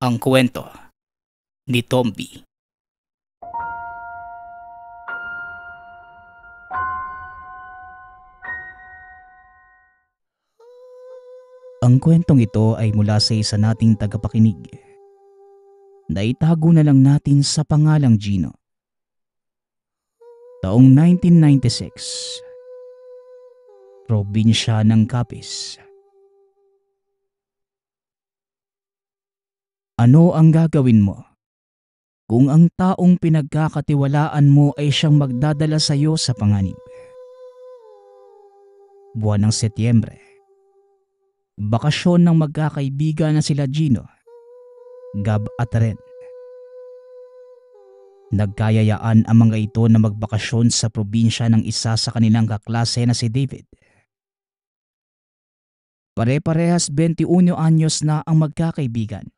Ang kwento ni Tomby. Ang kwentong ito ay mula sa isa nating tagapakinig. Naitago na lang natin sa pangalang Gino. Taong 1996, probinsya ng Capiz. Ano ang gagawin mo kung ang taong pinagkakatiwalaan mo ay siyang magdadala sa iyo sa panganib? Buwan ng Setyembre, bakasyon ng magkakaibigan na sila Gino, Gab at Ren. Nagkayayaan ang mga ito na magbakasyon sa probinsya ng isa sa kanilang kaklase na si David. Pare-parehas 21 anyos na ang magkakaibigan.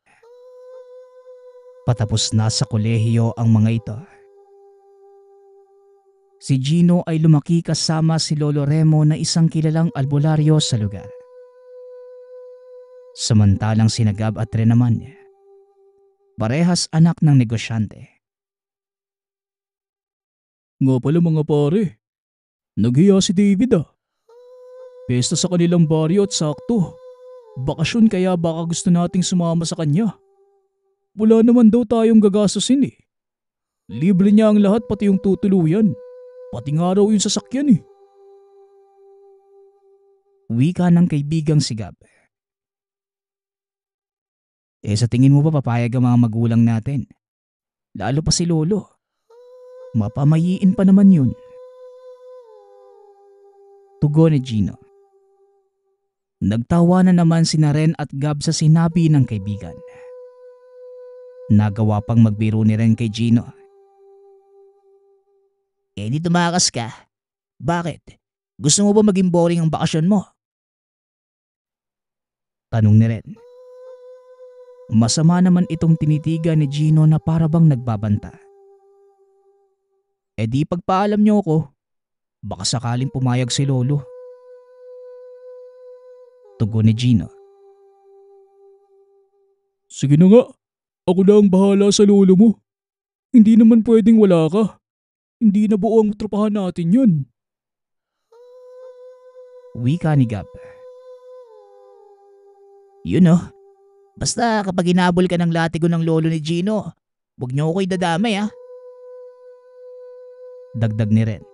Patapos na sa kolehiyo ang mga ito. Si Gino ay lumaki kasama si Lolo Remo na isang kilalang albularyo sa lugar. Samantalang si Gab at Ren naman, parehas anak ng negosyante. Nga pala mga pare, naghiya si David ah. Pesta sa kanilang baryo at sakto. Bakasyon kaya baka gusto nating sumama sa kanya. Wala naman daw tayong gagastusin eh. Libre niya ang lahat pati yung tutuluyan. Pati nga raw yung sasakyan eh. Wika ng kaibigang si Gab. Sa tingin mo ba papayag ang mga magulang natin? Lalo pa si Lolo. Mapamayiin pa naman yun. Tugon ni Gino. Nagtawa na naman si Ren at Gab sa sinabi ng kaibigan. Nagawa pang magbiro ni Ren kay Gino. Di tumakas ka. Bakit? Gusto mo ba maging boring ang bakasyon mo? Tanong ni Ren. Masama naman itong tinitigan ni Gino na para bang nagbabanta. Di pagpaalam niyo ako, baka sakaling pumayag si Lolo. Tugon ni Gino. Sige na nga, ako na ang bahala sa lolo mo. Hindi naman pwedeng wala ka. Hindi na buo ang tropahan natin yun. Wika ni Gab. Yun oh, basta kapag inabol ka ng latigo ng lolo ni Gino, huwag niyo ako idadamay ah. Dagdag ni Ren.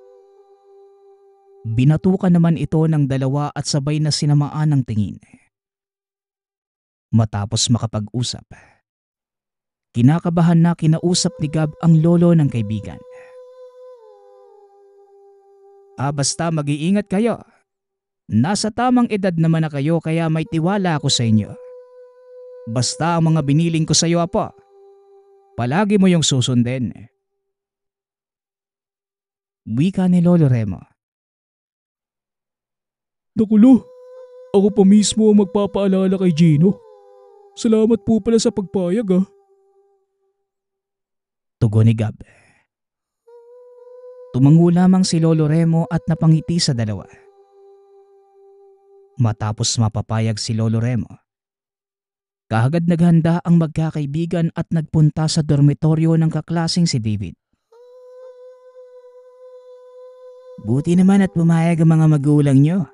Binatukan naman ito ng dalawa at sabay na sinamaan ng tingin. Matapos makapag-usap, kinakabahan na kinausap ni Gab ang lolo ng kaibigan. Basta mag-iingat kayo. Nasa tamang edad naman na kayo kaya may tiwala ako sa inyo. Basta ang mga biniling ko sa iyo apo, palagi mo yung susundin. Wika ni Lolo Remo. Nakulo, ako pa mismo ang magpapaalala kay Gino. Salamat po pala sa pagpayag ah. Tugon ni Gab. Tumango lamang si Lolo Remo at napangiti sa dalawa. Matapos mapapayag si Lolo Remo, kaagad naghanda ang magkakaibigan at nagpunta sa dormitoryo ng kaklaseng si David. Buti naman at pumayag ang mga magulang nyo.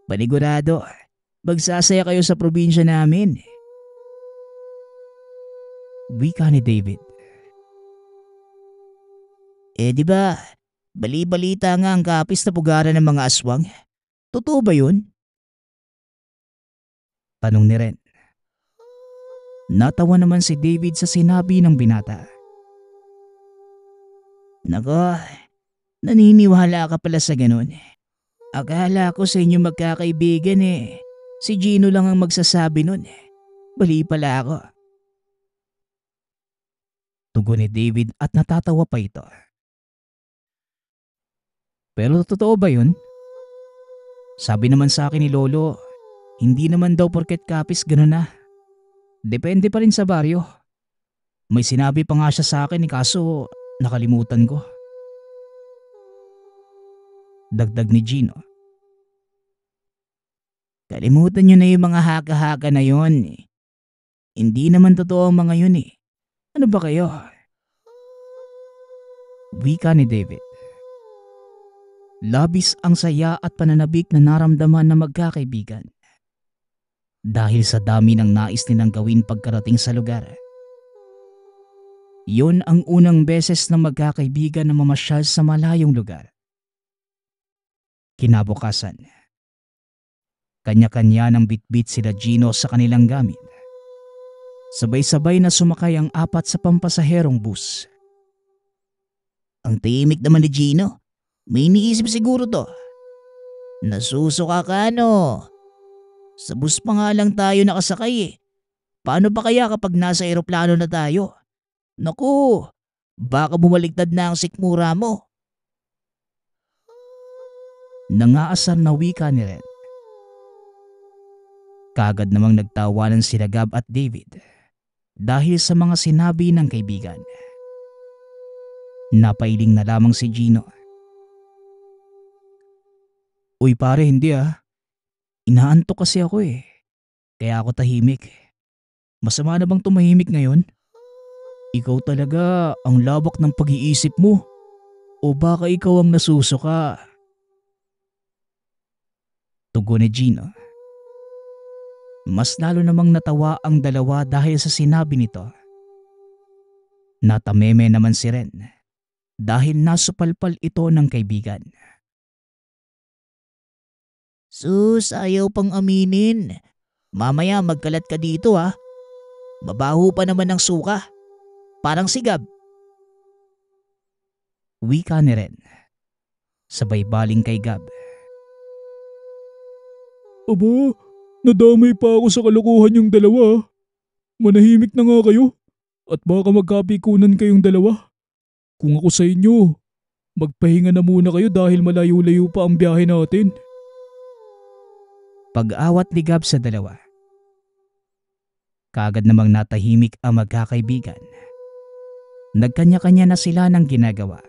Panigurado, magsasaya kayo sa probinsya namin. Wika ni David. Di ba, bali-balita nga ang Capiz na pugaran ng mga aswang. Totoo ba yun? Tanong ni Ren. Natawa naman si David sa sinabi ng binata. Nako, naniniwala ka pala sa ganun. Akala ko sa inyo magkakaibigan eh. Si Gino lang ang magsasabi nun. Bali pala ako. Tugon ni David at natatawa pa ito. Pero totoo ba yun? Sabi naman sa akin ni Lolo, hindi naman daw porket Capiz gano'n na. Depende pa rin sa baryo. May sinabi pa nga siya sa akin kaso nakalimutan ko. Dagdag ni Gino. Kalimutan nyo na yung mga haka-haka na yon. Hindi naman totoo ang mga yun eh. Ano ba kayo? Wika ni David. Labis ang saya at pananabik na naramdaman ng magkakaibigan. Dahil sa dami ng nais nilang gawin pagkarating sa lugar. Yun ang unang beses na magkakaibigan na mamasyal sa malayong lugar. Kinabukasan, kanya-kanya ng bitbit sila Gino sa kanilang gamit. Sabay-sabay na sumakay ang apat sa pampasaherong bus. Ang tahimik naman ni Gino. May iniisip siguro to. Nasusuka ka no? Sa bus pa nga lang tayo nakasakay eh. Paano pa kaya kapag nasa eroplano na tayo? Naku, baka bumaligtad na ang sikmura mo. Nangaasar na wika ni Ren. Kaagad namang nagtawanan sila Gab at David dahil sa mga sinabi ng kaibigan. Napailing na lamang si Gino. Uy pare, hindi ah. Inaantok kasi ako eh. Kaya ako tahimik. Masama na bang tumahimik ngayon? Ikaw talaga ang labak ng pag-iisip mo. O baka ikaw ang nasusuka? Tugon ni Gino. Mas lalo namang natawa ang dalawa dahil sa sinabi nito. Natameme naman si Ren dahil nasupalpal ito ng kaibigan. Sus, ayaw pang aminin. Mamaya magkalat ka dito ha. Mabaho pa naman ang suka. Parang sigab. Wika ni Ren. Sabay baling kay Gab. Aba, nadamay pa ako sa kalokohan yung dalawa. Manahimik na nga kayo. At baka magkapikunan kayong dalawa. Kung ako sa inyo, magpahinga na muna kayo dahil malayo-layo pa ang biyahe natin. Pag-awat ni Gab sa dalawa. Kaagad namang natahimik ang magkakaibigan. Nagkanya-kanya na sila ng ginagawa.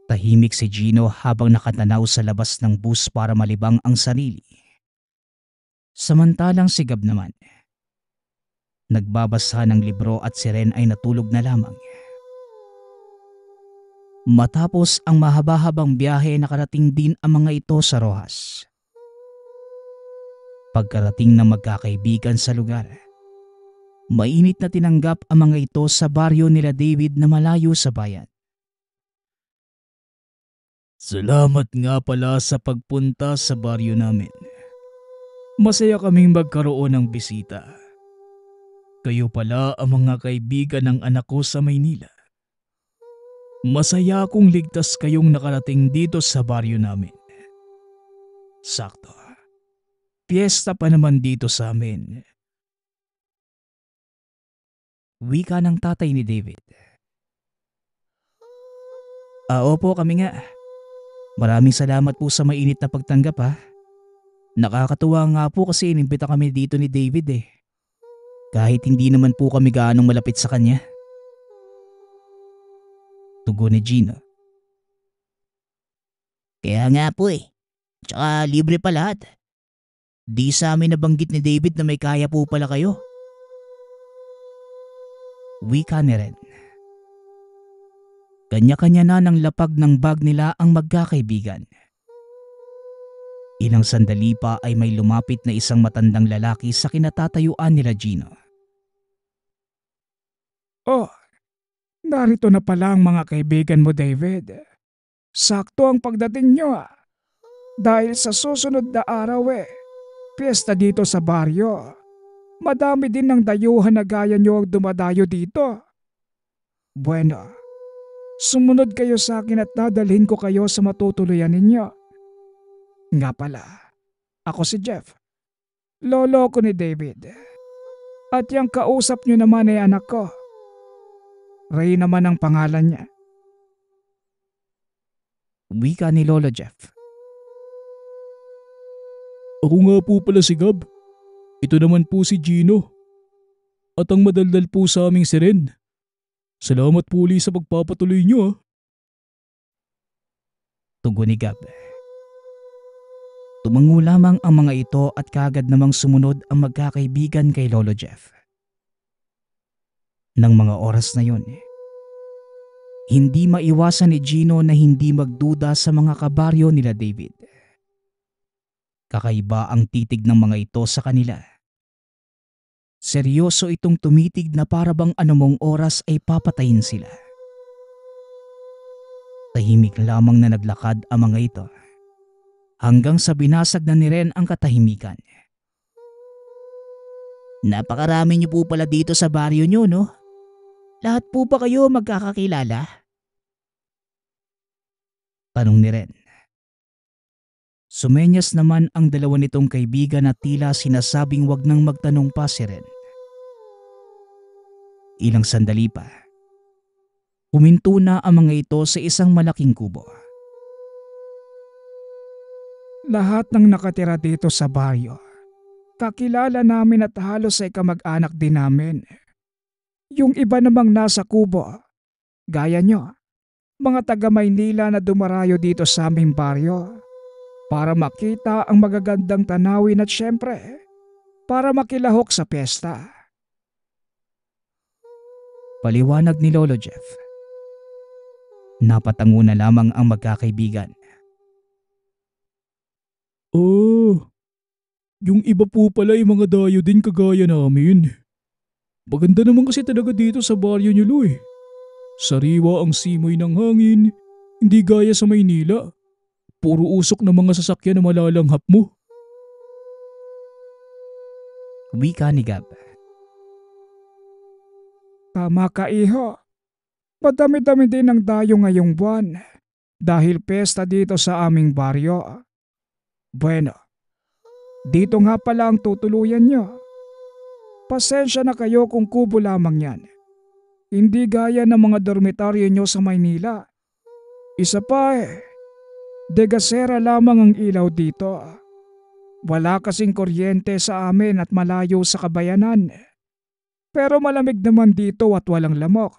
Tahimik si Gino habang nakatanaw sa labas ng bus para malibang ang sarili. Samantalang si Gab naman, nagbabasa ng libro at si Ren ay natulog na lamang. Matapos ang mahaba-habang biyahe, nakarating din ang mga ito sa Roxas. Pagkarating ng magkakaibigan sa lugar, mainit na tinanggap ang mga ito sa baryo nila David na malayo sa bayan. Salamat nga pala sa pagpunta sa baryo namin. Masaya kaming magkaroon ng bisita. Kayo pala ang mga kaibigan ng anak ko sa Maynila. Masaya akong ligtas kayong nakarating dito sa baryo namin. Sakto. Piyesta pa naman dito sa amin. Wika ng tatay ni David. Opo, kami nga. Maraming salamat po sa mainit na pagtanggap ha. Nakakatuwa nga po kasi inimbita kami dito ni David eh. Kahit hindi naman po kami gaanong malapit sa kanya. Tugon ni Gino. Kaya nga po eh. Tsaka libre pa lahat. Di sa amin nabanggit ni David na may kaya po pala kayo. Wika ni Ren. Kanya-kanya na ng lapag ng bag nila ang magkakaibigan. Ilang sandali pa ay may lumapit na isang matandang lalaki sa kinatatayuan nila Gino. Oh, narito na pala ang mga kaibigan mo, David. Sakto ang pagdating nyo ah. Dahil sa susunod na araw piyesta dito sa baryo. Madami din ng dayuhan na gaya nyo ang dumadayo dito. Bueno, sumunod kayo sa akin at dadalhin ko kayo sa matutuluyan ninyo. Nga pala, ako si Jeff. Lolo ko ni David. At yung kausap nyo naman ay anak ko. Ray naman ang pangalan niya. Wika ni Lolo Jeff. Ako nga po pala si Gab. Ito naman po si Gino. At ang madaldal po sa aming si Ren. Salamat po ulit sa pagpapatuloy niyo ah. Tugon ni Gab. Tumango lamang ang mga ito at kaagad namang sumunod ang magkakaibigan kay Lolo Jeff. Nang mga oras na yon, hindi maiwasan ni Gino na hindi magduda sa mga kabaryo nila David. Kakaiba ang titig ng mga ito sa kanila. Seryoso itong tumitig na para bang anumang oras ay papatayin sila. Tahimik lamang na naglakad ang mga ito hanggang sa binasag na ni Ren ang katahimikan. Napakarami niyo po pala dito sa baryo niyo, no? Lahat po ba kayo magkakakilala? Tanong ni Ren. Sumenyas naman ang dalawa nitong kaibigan na tila sinasabing wag nang magtanong pa si Ren. Ilang sandali pa, huminto na ang mga ito sa isang malaking kubo. Lahat ng nakatira dito sa baryo, kakilala namin at halos ay kamag-anak din namin. Yung iba namang nasa kubo, gaya nyo, mga taga Maynila na dumarayo dito sa aming baryo para makita ang magagandang tanawin at syempre, para makilahok sa piyesta. Paliwanag ni Lolo Jeff. Napatango na lamang ang magkakaibigan. Oh, yung iba po pala ay mga dayo din kagaya namin. Maganda naman kasi talaga dito sa baryo niyo, Lu. Sariwa ang simoy ng hangin, hindi gaya sa Maynila. Puro usok ng mga sasakyan na malalanghap mo. Wika ni Gab. Tama ka, iho. Madami-dami din ang dayo ngayong buwan dahil pesta dito sa aming baryo. Bueno, dito nga pala ang tutuluyan nyo. Pasensya na kayo kung kubo lamang yan. Hindi gaya ng mga dormitaryo nyo sa Maynila. Isa pa degasera lamang ang ilaw dito. Wala kasing kuryente sa amin at malayo sa kabayanan. Pero malamig naman dito at walang lamok.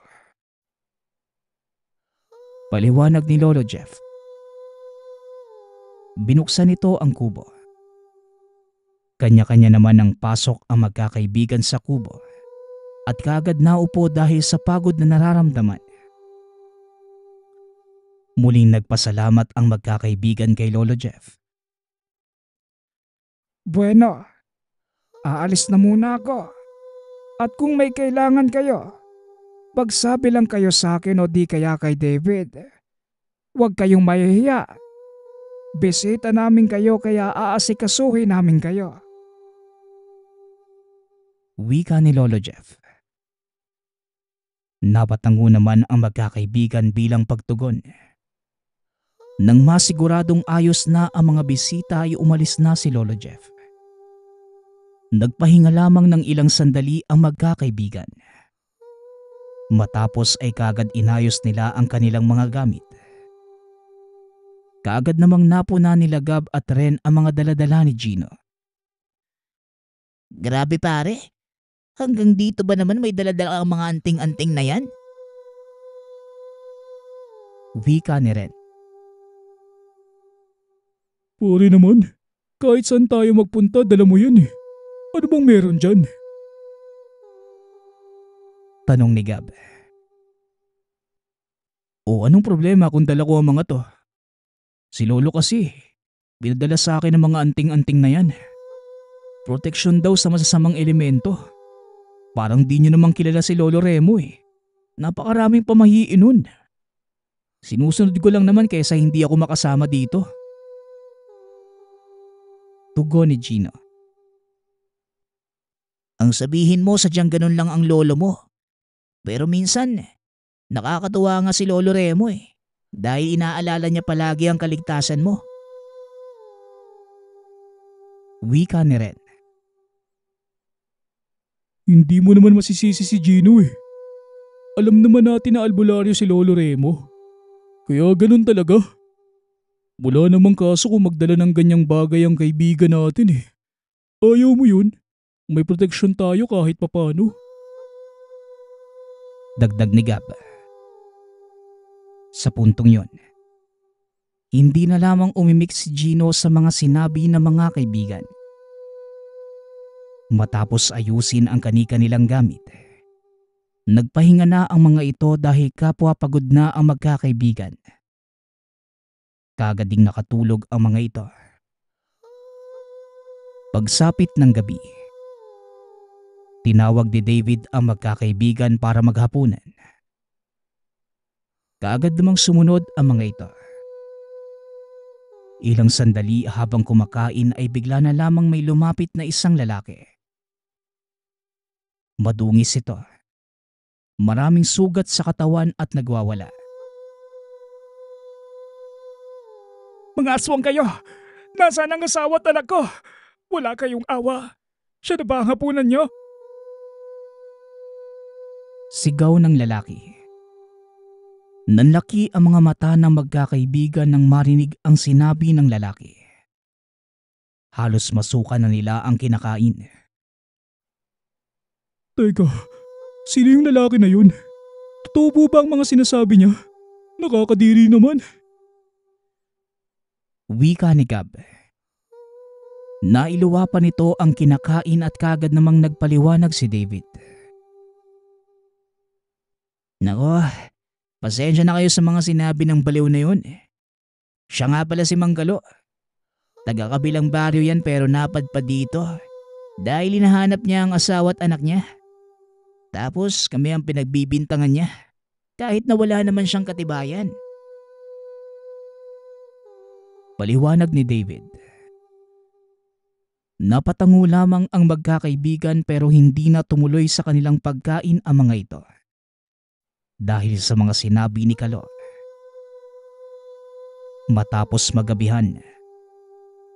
Paliwanag ni Lolo Jeff. Binuksan nito ang kubo. Kanya-kanya naman ang pasok ang magkakaibigan sa kubo at kaagad naupo dahil sa pagod na nararamdaman. Muling nagpasalamat ang magkakaibigan kay Lolo Jeff. Bueno, aalis na muna ako. At kung may kailangan kayo, pagsabi lang kayo sa akin o di kaya kay David. Huwag kayong mahihiya. Bisita namin kayo kaya aasikasuhin namin kayo. Wika ni Lolo Jeff. Napatango naman ang magkakaibigan bilang pagtugon. Nang masiguradong ayos na ang mga bisita ay umalis na si Lolo Jeff. Nagpahinga lamang ng ilang sandali ang magkakaibigan. Matapos ay kaagad inayos nila ang kanilang mga gamit. Kaagad namang napuna nila Gab at Ren ang mga daladala ni Gino. Grabe pare, hanggang dito ba naman may daladala ang mga anting-anting na yan? Wika ni Ren. Pare naman, kahit saan tayo magpunta dala mo yan . Ano bang meron dyan? Tanong ni Gab. O anong problema kung dala ko ang mga to? Si Lolo kasi, binadala sa akin ng mga anting-anting na yan. Proteksyon daw sa masasamang elemento. Parang di nyo namang kilala si Lolo Remo . Napakaraming pamahiin nun. Sinusunod ko lang naman kaysa hindi ako makasama dito. Tugon ni Gino. Ang sabihin mo sadyang ganun lang ang lolo mo. Pero minsan, nakakatuwa nga si Lolo Remo dahil inaalala niya palagi ang kaligtasan mo. Wika ni Ren. Hindi mo naman masisisi si Gino . Alam naman natin na albularyo si Lolo Remo. Kaya ganun talaga. Wala namang kaso kung magdala ng ganyang bagay ang kaibigan natin . Ayaw mo yun? May proteksyon tayo kahit papano. Dagdag ni Gab. Sa puntong yon, Hindi na lamang umimik si Gino sa mga sinabi ng mga kaibigan. Matapos ayusin ang kani-kanilang gamit, nagpahinga na ang mga ito dahil kapwa pagod na ang magkakaibigan. Kaagad ding nakatulog ang mga ito. Pagsapit ng gabi, tinawag ni David ang magkakaibigan para maghapunan. Kaagad namang sumunod ang mga ito. Ilang sandali habang kumakain ay bigla na lamang may lumapit na isang lalaki. Madungis ito. Maraming sugat sa katawan at nagwawala. Mga aswang kayo! Nasaan ang asawa at anak ko? Wala kayong awa. Siya na ba ang hapunan niyo? Sigaw ng lalaki. Nanlaki ang mga mata ng magkakaibigan nang marinig ang sinabi ng lalaki. Halos masuka na nila ang kinakain. Teka, sino yung lalaki na yun? Totoo po ba ang mga sinasabi niya? Nakakadiri naman. Wika ni Gab. Nailuwa pa nito ang kinakain at kagad namang nagpaliwanag si David. Nako, pasensya na kayo sa mga sinabi ng baliw na yun. Siya nga pala si Manggalo. Taga-kabilang baryo yan pero napadpad dito dahil hinahanap niya ang asawa at anak niya. Tapos kami ang pinagbibintangan niya kahit na wala naman siyang katibayan. Paliwanag ni David. Napatango lamang ang magkakaibigan pero hindi na tumuloy sa kanilang pagkain ang mga ito. Dahil sa mga sinabi ni Kalo. Matapos magabihan,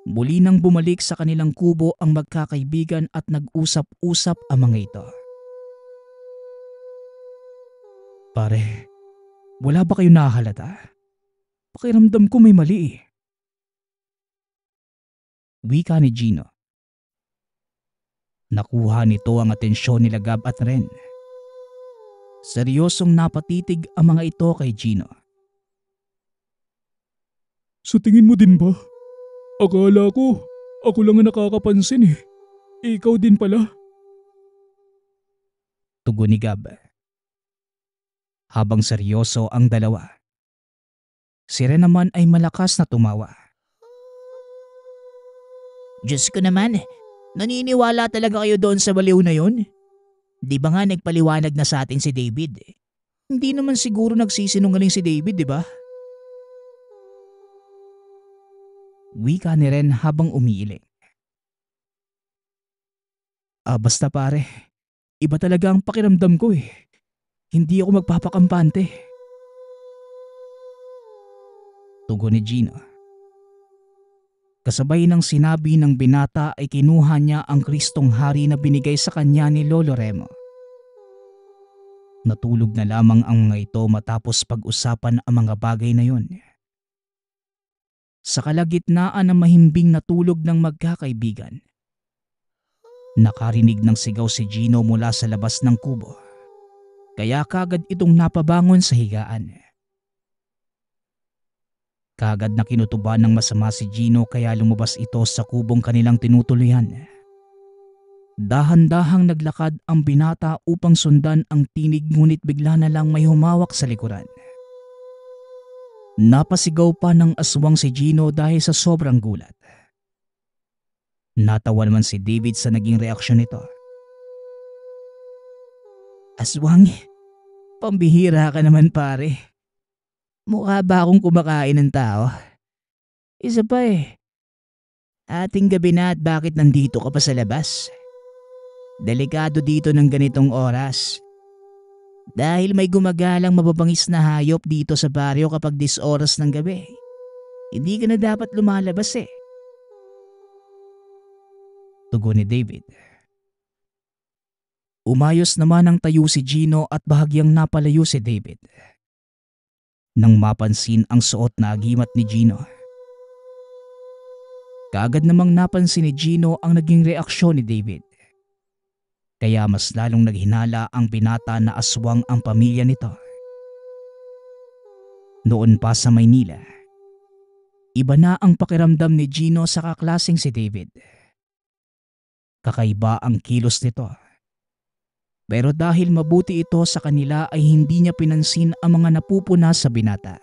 muli nang bumalik sa kanilang kubo ang magkakaibigan at nag-usap-usap ang mga ito. Pare, wala ba kayo nakahalata? Pakiramdam ko may mali eh. Wika ni Gino. Nakuha nito ang atensyon nila Gab at Ren. Seryosong napatitig ang mga ito kay Gino. Sa tingin mo din ba? Akala ko, ako lang ang nakakapansin eh. Ikaw din pala. Tugon ni Gab. Habang seryoso ang dalawa, si Ren naman ay malakas na tumawa. Diyos ko naman, naniniwala talaga kayo doon sa baliw na yun? Di ba nga nagpaliwanag na sa atin si David? Hindi naman siguro nagsisinungaling si David, di ba? Wika ni Ren habang umiiling. Basta pare, iba talaga ang pakiramdam ko eh. Hindi ako magpapakampante. Tugon ni Gino. Kasabay ng sinabi ng binata ay kinuha niya ang Kristong Hari na binigay sa kanya ni Lolo Remo. Natulog na lamang ang mga ito matapos pag-usapan ang mga bagay na yon. Sa kalagitnaan ng mahimbing na tulog ng magkakaibigan, nakarinig ng sigaw si Gino mula sa labas ng kubo. Kaya kagad itong napabangon sa higaan. Kagad na kinutuban ng masama si Gino kaya lumabas ito sa kubong kanilang tinutuluyan. Dahan-dahang naglakad ang binata upang sundan ang tinig ngunit bigla na lang may humawak sa likuran. Napasigaw pa ng aswang si Gino dahil sa sobrang gulat. Natawa naman si David sa naging reaksyon nito. Aswang, pambihira ka naman pare. Mukha ba akong kumakain ng tao? Isa pa eh. Ating gabi na at bakit nandito ka pa sa labas? Delikado dito ng ganitong oras. Dahil may gumagalang mababangis na hayop dito sa baryo kapag 10 oras ng gabi. Hindi ka na dapat lumalabas eh. Tugon ni David. Umayos naman ang tayo si Gino at bahagyang napalayo si David. Nang mapansin ang suot na agimat ni Gino. Kaagad namang napansin ni Gino ang naging reaksyon ni David. Kaya mas lalong naghinala ang binata na aswang ang pamilya nito. Noon pa sa Maynila, Iba na ang pakiramdam ni Gino sa kaklaseng si David. Kakaiba ang kilos nito. Pero dahil mabuti ito sa kanila ay hindi niya pinansin ang mga napupuna sa binata.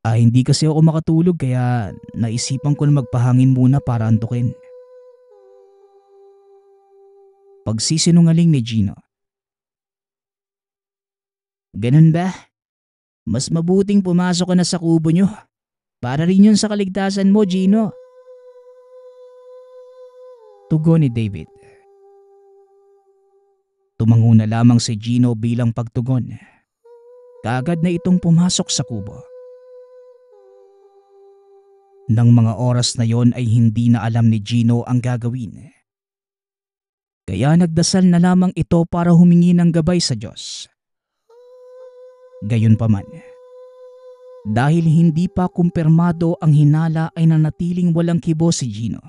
Hindi kasi ako makatulog kaya naisipan ko na magpahangin muna para antukin. Pagsisinungaling ni Gino. Ganun ba? Mas mabuting pumasok ka na sa kubo nyo. Para rin yun sa kaligtasan mo, Gino. Tugon ni David. Tumango na lamang si Gino bilang pagtugon. Kaagad na itong pumasok sa kubo. Nang mga oras na yon ay hindi na alam ni Gino ang gagawin. Kaya nagdasal na lamang ito para humingi ng gabay sa Diyos. Gayunpaman, dahil hindi pa kumpirmado ang hinala ay nanatiling walang kibo si Gino.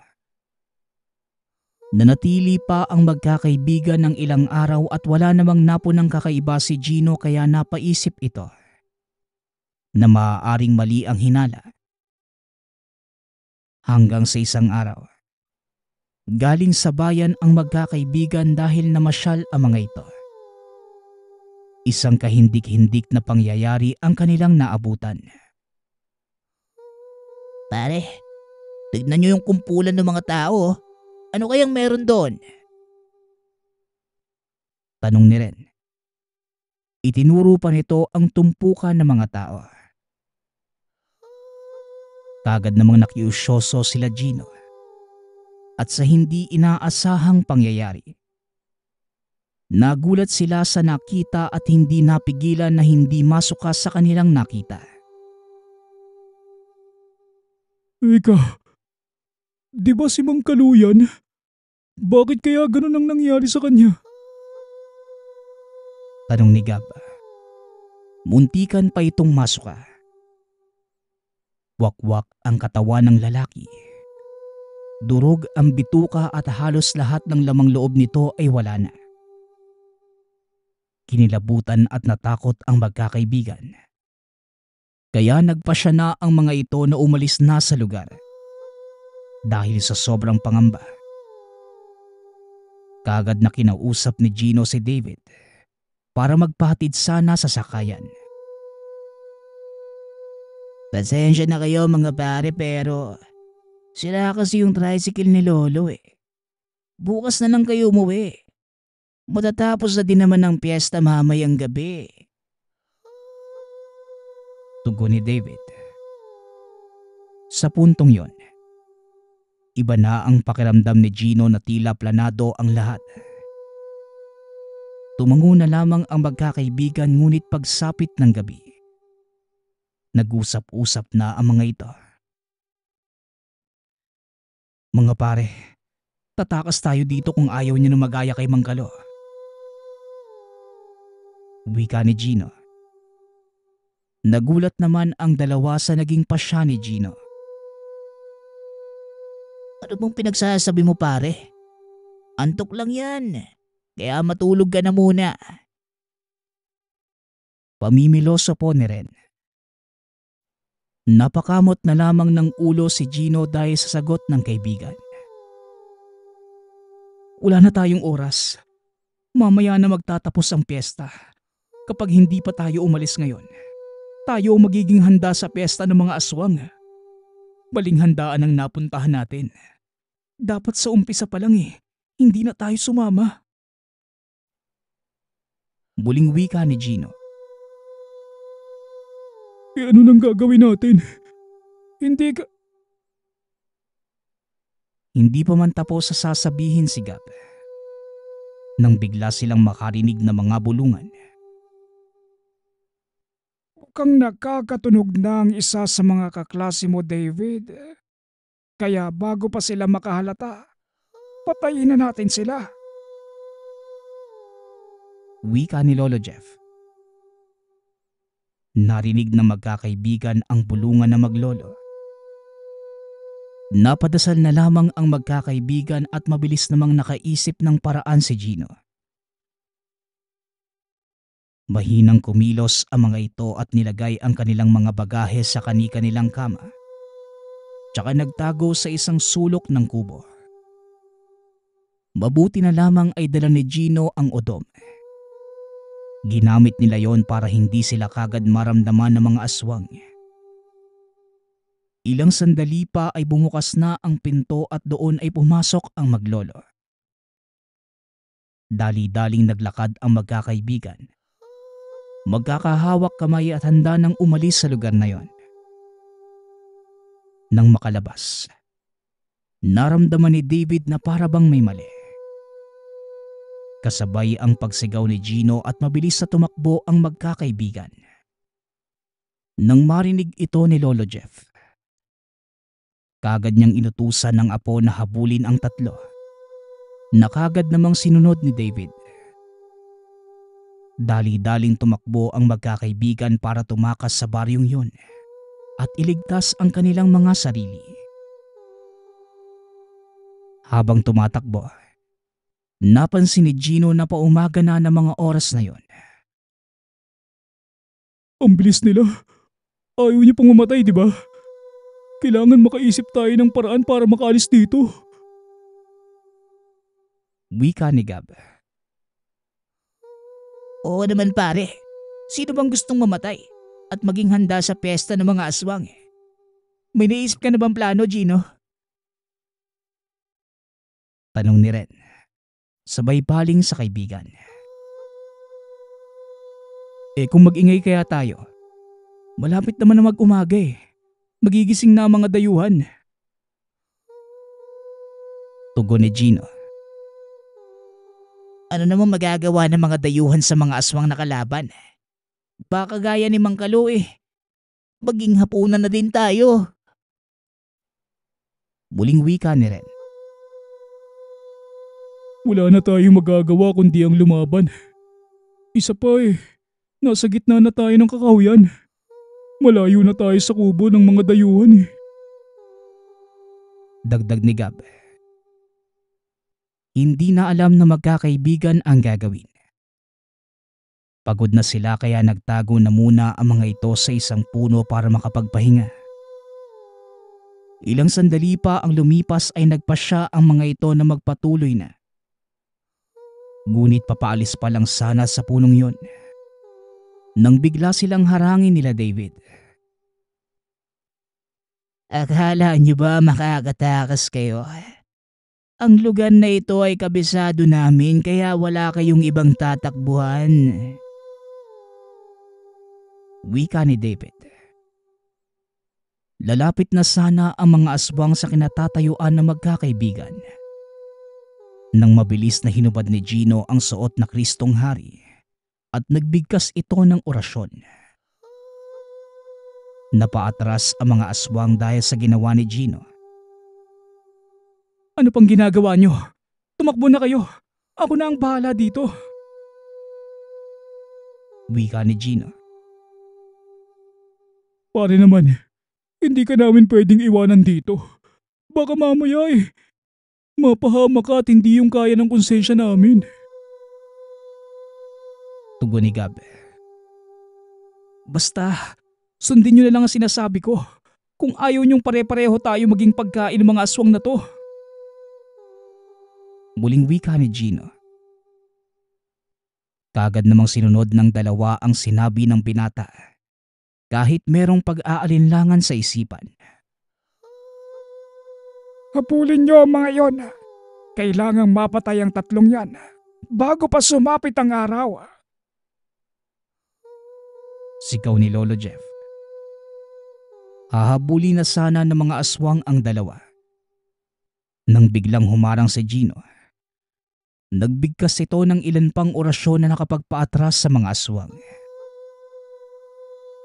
Nanatili pa ang magkakaibigan ng ilang araw at wala namang napunang kakaiba si Gino kaya napaisip ito na maaaring mali ang hinala. Hanggang sa isang araw, galing sa bayan ang magkakaibigan dahil namasyal ang mga ito. Isang kahindik-hindik na pangyayari ang kanilang naabutan. Pare, tignan niyo yung kumpulan ng mga tao. Ano kayang meron doon? Tanong ni Ren. Itinuro pa nito ang tumpukan ng mga tao. Kagad namang nakiusyoso sila Gino. At sa hindi inaasahang pangyayari, nagulat sila sa nakita at hindi napigilan na hindi masuka sa kanilang nakita. Ika, di ba si Mang Kaluyan? Bakit kaya ganun ang nangyari sa kanya? Tanong ni Gab. Muntikan pa itong masuka. Wakwak ang katawan ng lalaki. Durog ang bituka at halos lahat ng lamang loob nito ay wala na. Kinilabutan at natakot ang magkakaibigan. Kaya nagpasya na ang mga ito na umalis na sa lugar. Dahil sa sobrang pangamba. Kagad na kinausap ni Gino si David para magpahatid sana sa sakayan. Pasensya na kayo mga pare pero sila kasi yung tricycle ni Lolo eh. Bukas na lang kayo umuwi. Matatapos na din naman ang piyesta mamayang gabi. Tugon ni David. Sa puntong yon, iba na ang pakiramdam ni Gino na tila planado ang lahat. Tumango na lamang ang magkakaibigan ngunit pagsapit ng gabi, nag-usap-usap na ang mga ito. Mga pare, tatakas tayo dito kung ayaw niyo na magaya kay Mang Kalo. Wika ni Gino. Nagulat naman ang dalawa sa naging pasya ni Gino. Ano bang pinagsasabi mo pare? Antok lang yan. Kaya matulog ka na muna. Pamimiloso po ni Ren. Napakamot na lamang ng ulo si Gino dahil sa sagot ng kaibigan. Wala na tayong oras. Mamaya na magtatapos ang piyesta. Kapag hindi pa tayo umalis ngayon, tayo ang magiging handa sa piyesta ng mga aswang. Baling handaan ang napuntahan natin. Dapat sa umpisa pa lang hindi na tayo sumama. Muling wika ni Gino. Ano nang gagawin natin? Hindi pa man tapos sa sasabihin si Gab nang bigla silang makarinig na mga bulungan. Mukhang nakakatunog na ang isa sa mga kaklase mo, David. Kaya bago pa sila makahalata, patayin na natin sila. Wika ni Lolo Jeff. Narinig na magkakaibigan ang bulungan na maglolo. Napadasal na lamang ang magkakaibigan at mabilis namang nakaisip ng paraan si Gino. Mahinang kumilos ang mga ito at nilagay ang kanilang mga bagahe sa kani-kanilang kama. Tsaka nagtago sa isang sulok ng kubo. Mabuti na lamang ay dala ni Gino ang odom. Ginamit nila yon para hindi sila kagad maramdaman ng mga aswang. Ilang sandali pa ay bumukas na ang pinto at doon ay pumasok ang maglolo. Dali-daling naglakad ang magkakaibigan. Magkakahawak kamay at handa nang umalis sa lugar na yon. Nang makalabas, naramdaman ni David na parabang may mali. Kasabay ang pagsigaw ni Gino at mabilis na tumakbo ang magkakaibigan. Nang marinig ito ni Lolo Jeff, kagad niyang inutusan ng apo na habulin ang tatlo. Nakagad namang sinunod ni David. Dali-daling tumakbo ang magkakaibigan para tumakas sa baryong yun at iligtas ang kanilang mga sarili. Habang tumatakbo, napansin ni Gino na paumaga na ng mga oras na yon. Ang bilis nila. Ayaw niyo pang mamatay, di ba? Kailangan makaisip tayo ng paraan para makaalis dito. Wika ni Gab. Oo naman pare, sino bang gustong mamatay at maging handa sa pesta ng mga aswang? May naisip ka na bang plano, Gino? Tanong ni Ren, sabay baling sa kaibigan. Kung mag-ingay kaya tayo, malapit naman na mag-umaga eh. Magigising na ang mga dayuhan. Tugon ni Gino. Ano naman magagawa ng mga dayuhan sa mga aswang na kalaban? Baka gaya ni Mang Kalo maging hapunan na din tayo. Muling wika ni Ren. Wala na tayong magagawa kundi ang lumaban. Isa pa nasa gitna na tayo ng kakahuyan. Malayo na tayo sa kubo ng mga dayuhan. Dagdag ni Gab. Hindi na alam na magkakaibigan ang gagawin. Pagod na sila kaya nagtago na muna ang mga ito sa isang puno para makapagpahinga. Ilang sandali pa ang lumipas ay nagpasya ang mga ito na magpatuloy na. Ngunit papaalis pa lang sana sa punong yon nang bigla silang harangin nila David. Akala niyo ba makakatakas kayo? Ang lugar na ito ay kabisado namin kaya wala kayong ibang tatakbuhan. Wika ni David. Lalapit na sana ang mga aswang sa kinatatayuan ng magkakaibigan. Nang mabilis na hinubad ni Gino ang suot na Kristong Hari at nagbigkas ito ng orasyon. Napaatras ang mga aswang dahil sa ginawa ni Gino. Ano pang ginagawa nyo? Tumakbo na kayo. Ako na ang bahala dito. Wika ni Gino. Pare naman, hindi ka namin pwedeng iwanan dito. Baka mamaya mapahama ka at hindi yung kaya ng konsensya namin. Tugon ni Gab. Basta, sundin nyo na lang ang sinasabi ko. Kung ayaw nyong pare-pareho tayo maging pagkain ng mga aswang na to. Muling wika ni Gino. Kagad namang sinunod ng dalawa ang sinabi ng binata. Kahit merong pag-aalinlangan sa isipan. Hapulin nyo ang mga yon. Kailangang mapatay ang tatlong yan bago pa sumapit ang araw. Sigaw ni Lolo Jeff. Hahabulin na sana ng mga aswang ang dalawa. Nang biglang humarang si Gino, nagbigkas ito ng ilan pang orasyon na nakapagpaatras sa mga aswang.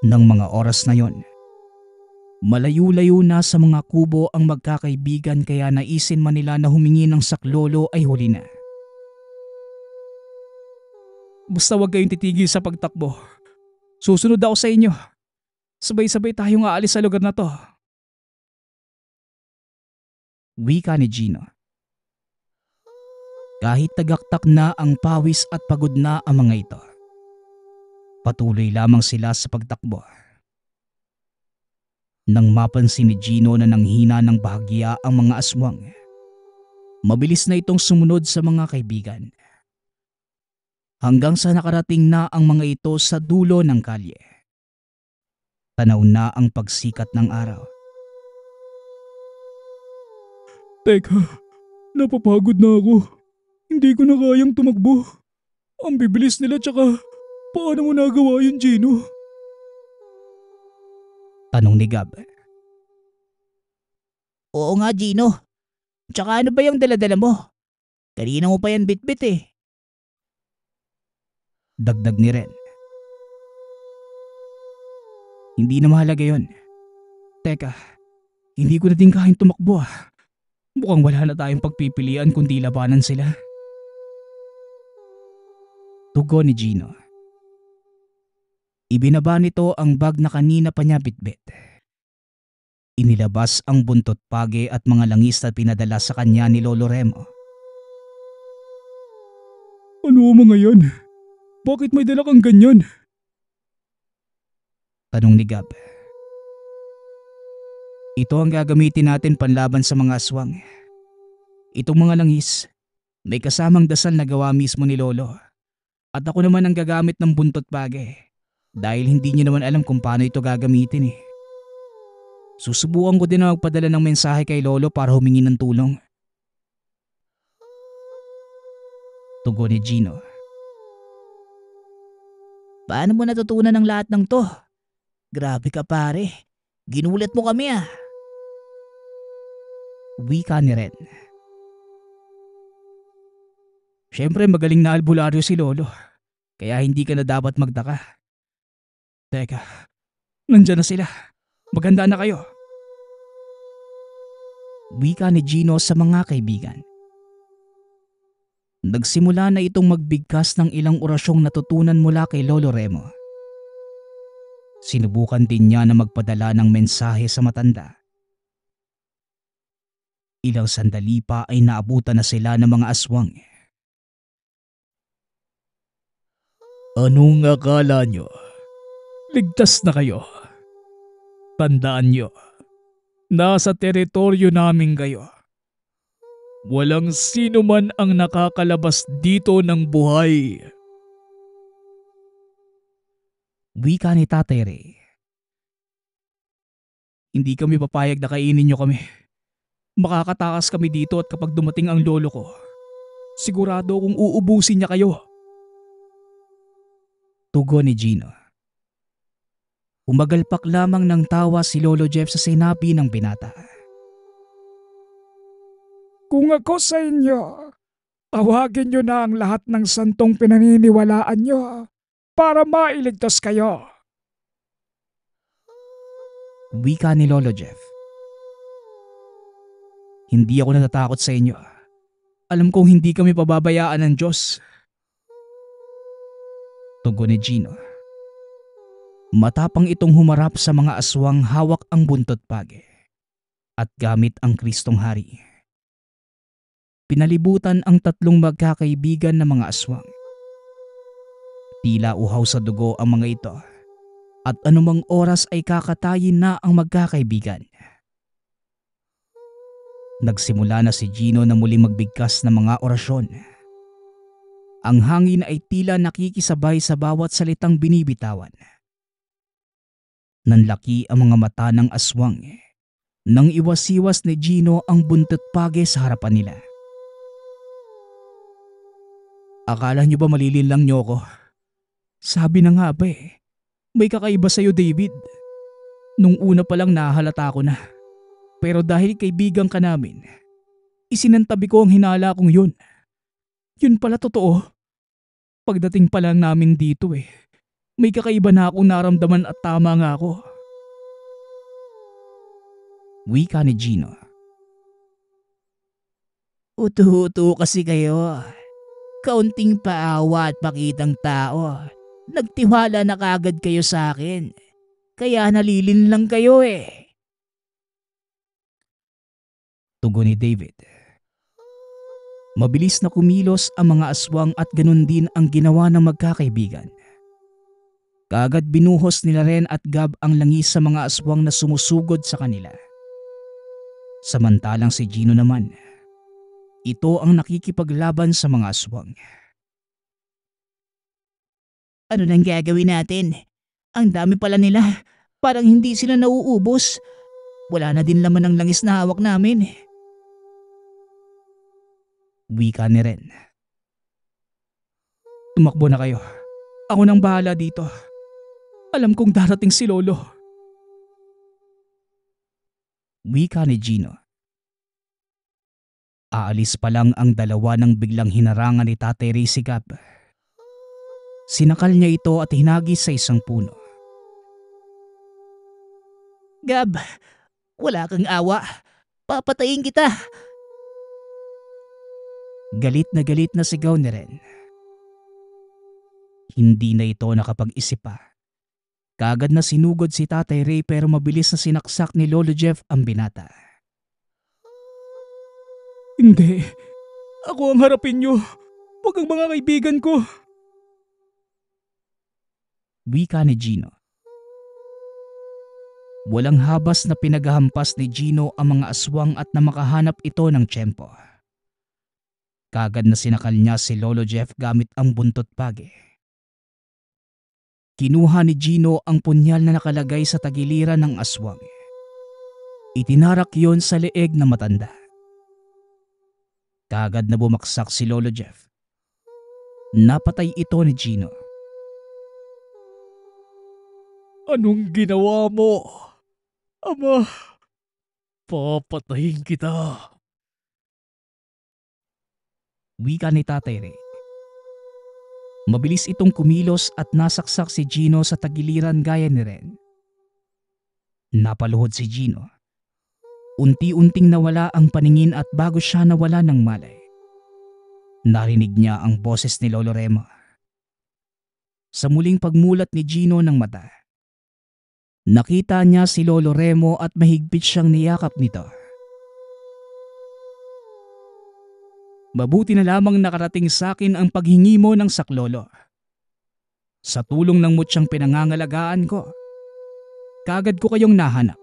Nang mga oras na yon, malayo-layo na sa mga kubo ang magkakaibigan kaya naisin man nila na humingi ng saklolo ay huli na. Basta wag kayong titigil sa pagtakbo. Susunod ako sa inyo. Sabay-sabay tayong aalis sa lugar na to. Wika ni Gino. Kahit tagaktak na ang pawis at pagod na ang mga ito, Patuloy lamang sila sa pagtakbo. Nang mapansin ni Gino na nanghina ng bahagya ang mga aswang, mabilis na itong sumunod sa mga kaibigan. Hanggang sa nakarating na ang mga ito sa dulo ng kalye. Tanaw na ang pagsikat ng araw. Teka, napapagod na ako. Hindi ko na kayang tumakbo. Ang bibilis nila tsaka paano mo nagawa yun, Gino? Tanong ni Gab. Oo nga, Gino. Tsaka ano ba yung daladala mo? Kanina mo pa yan bitbit eh. Dagdag ni Ren. Hindi na mahalaga yun. Teka, hindi ko na din kayang tumakbo ah. Mukhang wala na tayong pagpipilian kundi labanan sila. Tugon ni Gino. Ibinaba nito ang bag na kanina pa niya bitbit. Inilabas ang buntot page at mga langis na pinadala sa kanya ni Lolo Remo. Ano ang mga yan? Bakit may dala kang ganyan? Tanong ni Gab. Ito ang gagamitin natin panlaban sa mga aswang. Itong mga langis, may kasamang dasal na gawa mismo ni Lolo. At ako naman ang gagamit ng buntot page. Dahil hindi niyo naman alam kung paano ito gagamitin eh. Susubukan ko din na magpadala ng mensahe kay Lolo para humingi ng tulong. Tugon ni Gino. Paano mo natutunan ang lahat ng to? Grabe ka pare. Ginulat mo kami ah. Wika ni Ren. Siyempre magaling na albularyo si Lolo. Kaya hindi ka na dapat magtaka. Teka, nandyan na sila. Maganda na kayo. Wika ni Gino sa mga kaibigan. Nagsimula na itong magbigkas ng ilang orasyong natutunan mula kay Lolo Remo. Sinubukan din niya na magpadala ng mensahe sa matanda. Ilang sandali pa ay naabutan na sila ng mga aswang. Anong akala nyo? Ligtas na kayo. Tandaan nyo, nasa teritoryo namin kayo. Walang sino man ang nakakalabas dito ng buhay. Wika ni Tatay Ray. Hindi kami papayag na kainin nyo kami. Makakatakas kami dito at kapag dumating ang lolo ko, sigurado kong uubusin niya kayo. Tugon ni Gino. Umagalpak lamang ng tawa si Lolo Jeff sa sinabi ng binata. Kung ako sa inyo, tawagin nyo na ang lahat ng santong pinaniniwalaan nyo para mailigtas kayo. Wika ni Lolo Jeff. Hindi ako natatakot sa inyo. Alam kong hindi kami pababayaan ng Diyos. Tugon ni Gino. Matapang itong humarap sa mga aswang hawak ang buntot page at gamit ang Kristong Hari. Pinalibutan ang tatlong magkakaibigan na mga aswang. Tila uhaw sa dugo ang mga ito at anumang oras ay kakatayin na ang magkakaibigan. Nagsimula na si Gino na muling magbigkas ng mga orasyon. Ang hangin ay tila nakikisabay sa bawat salitang binibitawan. Nanlaki ang mga mata ng aswang nang iwas-iwas ni Gino ang buntot page sa harapan nila. Akala niyo ba malilin lang niyo ko? Sabi na nga ba may kakaiba sa'yo David. Nung una pa lang nahalata ko na. Pero dahil kaibigan ka namin, isinantabi ko ang hinala kong yun. Yun pala totoo. Pagdating pa lang namin dito may kakaiba na akong naramdaman at tama nga ako. Wika ni Gino. Utu-utu kasi kayo. Kaunting paawa at pakitang tao. Nagtiwala na kagad kayo sa akin. Kaya nalilin lang kayo Tugon ni David. Mabilis na kumilos ang mga aswang at ganun din ang ginawa ng magkakaibigan. Kaagad binuhos nila Ren at Gab ang langis sa mga aswang na sumusugod sa kanila. Samantalang si Gino naman, ito ang nakikipaglaban sa mga aswang. Ano nang gagawin natin? Ang dami pala nila. Parang hindi sila nauubos. Wala na din laman ng langis na hawak namin. Wika ni Ren. Tumakbo na kayo. Ako nang bahala dito. Alam kong darating si Lolo. Wika ni Gino. Aalis pa lang ang dalawa nang biglang hinarangan ni Tatay Ray si Gab. Sinakal niya ito at hinagis sa isang puno. Gab, wala kang awa. Papatayin kita. Galit na sigaw ni Ren. Hindi na ito nakapag-isip pa. Kaagad na sinugod si Tatay Ray pero mabilis na sinaksak ni Lolo Jeff ang binata. Hindi. Ako ang harapin niyo. Huwag ang mga kaibigan ko. Wika ni Gino. Walang habas na pinaghahampas ni Gino ang mga aswang at na makahanap ito ng tiyempo. Kaagad na sinakal niya si Lolo Jeff gamit ang buntot pagi. Kinuha ni Gino ang punyal na nakalagay sa tagiliran ng aswang. Itinarak yon sa leeg na matanda. Kaagad na bumaksak si Lolo Jeff. Napatay ito ni Gino. Anong ginawa mo? Ama, papatayin kita. Wika ni Tatay Ray. Mabilis itong kumilos at nasaksak si Gino sa tagiliran gaya ni Ren. Napaluhod si Gino. Unti-unting nawala ang paningin at bago siya nawala ng malay, narinig niya ang boses ni Lolo Remo. Sa muling pagmulat ni Gino ng mata, nakita niya si Lolo Remo at mahigpit siyang niyakap nito. Mabuti na lamang nakarating sa akin ang paghingi mo ng saklolo. Sa tulong ng mutsyang pinangangalagaan ko, kaagad ko kayong nahanap.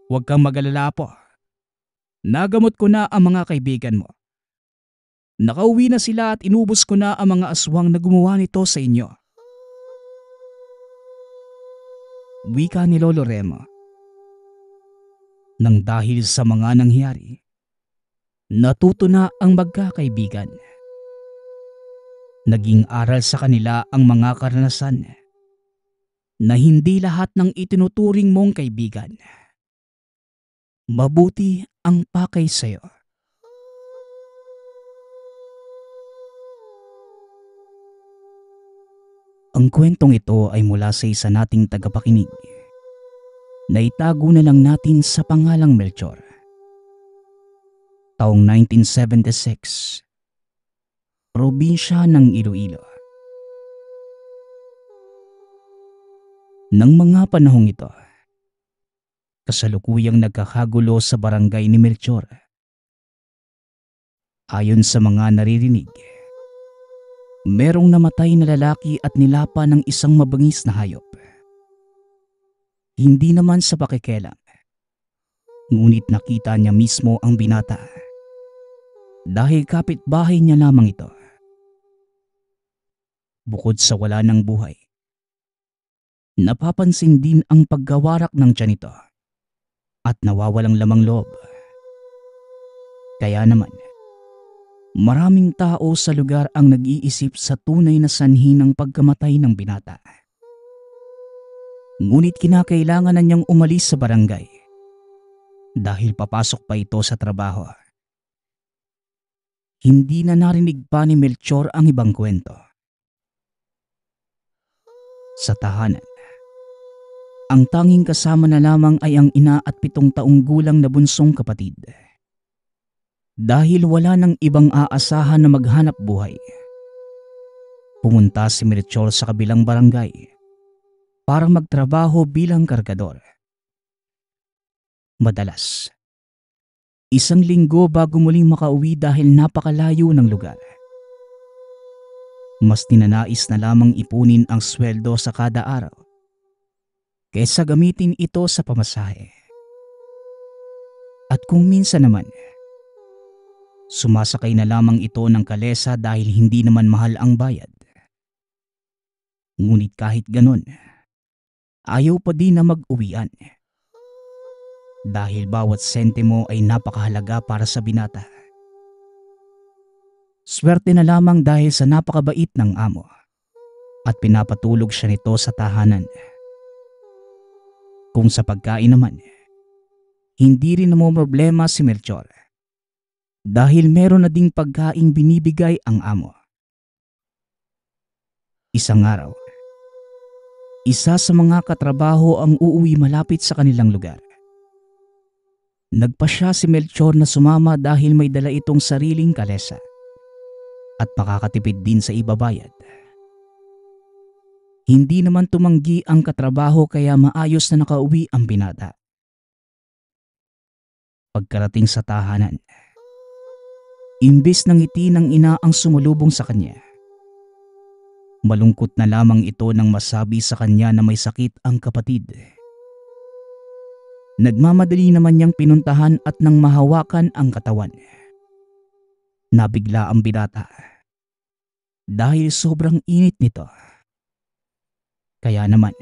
Huwag kang mag-alala po. Nagamot ko na ang mga kaibigan mo. Nakauwi na sila at inubos ko na ang mga aswang na gumawa nito sa inyo. Wika ni Lolo Remo. Nang dahil sa mga nangyari, natuto na ang magkakaibigan. Naging aral sa kanila ang mga karanasan na hindi lahat ng itinuturing mong kaibigan mabuti ang pakay sa'yo. Ang kwentong ito ay mula sa isa nating tagapakinig na itago na lang natin sa pangalang Melchor. Taong 1976, probinsya ng Iloilo. Nang mga panahong ito, kasalukuyang nagkakagulo sa barangay ni Melchor. Ayon sa mga naririnig, merong namatay na lalaki at nilapa ng isang mabangis na hayop. Hindi naman sa pakikialam, ngunit nakita niya mismo ang binata. Dahil kapitbahay niya lamang ito. Bukod sa wala ng buhay, napapansin din ang paggawarak ng tiyan nito at nawawalang lamang loob. Kaya naman, maraming tao sa lugar ang nag-iisip sa tunay na sanhi ng pagkamatay ng binata. Ngunit kinakailangan na niyang umalis sa barangay dahil papasok pa ito sa trabaho. Hindi na narinig pa ni Melchor ang ibang kwento. Sa tahanan, ang tanging kasama na lamang ay ang ina at 7 taong gulang na bunsong kapatid. Dahil wala nang ibang aasahan na maghanap buhay, pumunta si Melchor sa kabilang barangay para magtrabaho bilang kargador. Madalas, 1 linggo bago muling makauwi dahil napakalayo ng lugar. Mas ninanais na lamang ipunin ang sweldo sa kada araw kaysa gamitin ito sa pamasahe. At kung minsan naman, sumasakay na lamang ito ng kalesa dahil hindi naman mahal ang bayad. Ngunit kahit ganon, ayaw pa din na mag-uwian. Dahil bawat sentimo ay napakahalaga para sa binata. Swerte na lamang dahil sa napakabait ng amo at pinapatulog siya nito sa tahanan. Kung sa pagkain naman, hindi rin problema si Melchor dahil meron na ding pagkaing binibigay ang amo. Isang araw, isa sa mga katrabaho ang uuwi malapit sa kanilang lugar. Nagpasya si Melchor na sumama dahil may dala itong sariling kalesa at makakatipid din sa ibabayad. Hindi naman tumanggi ang katrabaho kaya maayos na nakauwi ang binata. Pagkarating sa tahanan, imbis ng ngiti ng ina ang sumulubong sa kanya, malungkot na lamang ito nang masabi sa kanya na may sakit ang kapatid. Nagmamadali naman niyang pinuntahan at nang mahawakan ang katawan, nabigla ang binata dahil sobrang init nito. Kaya naman,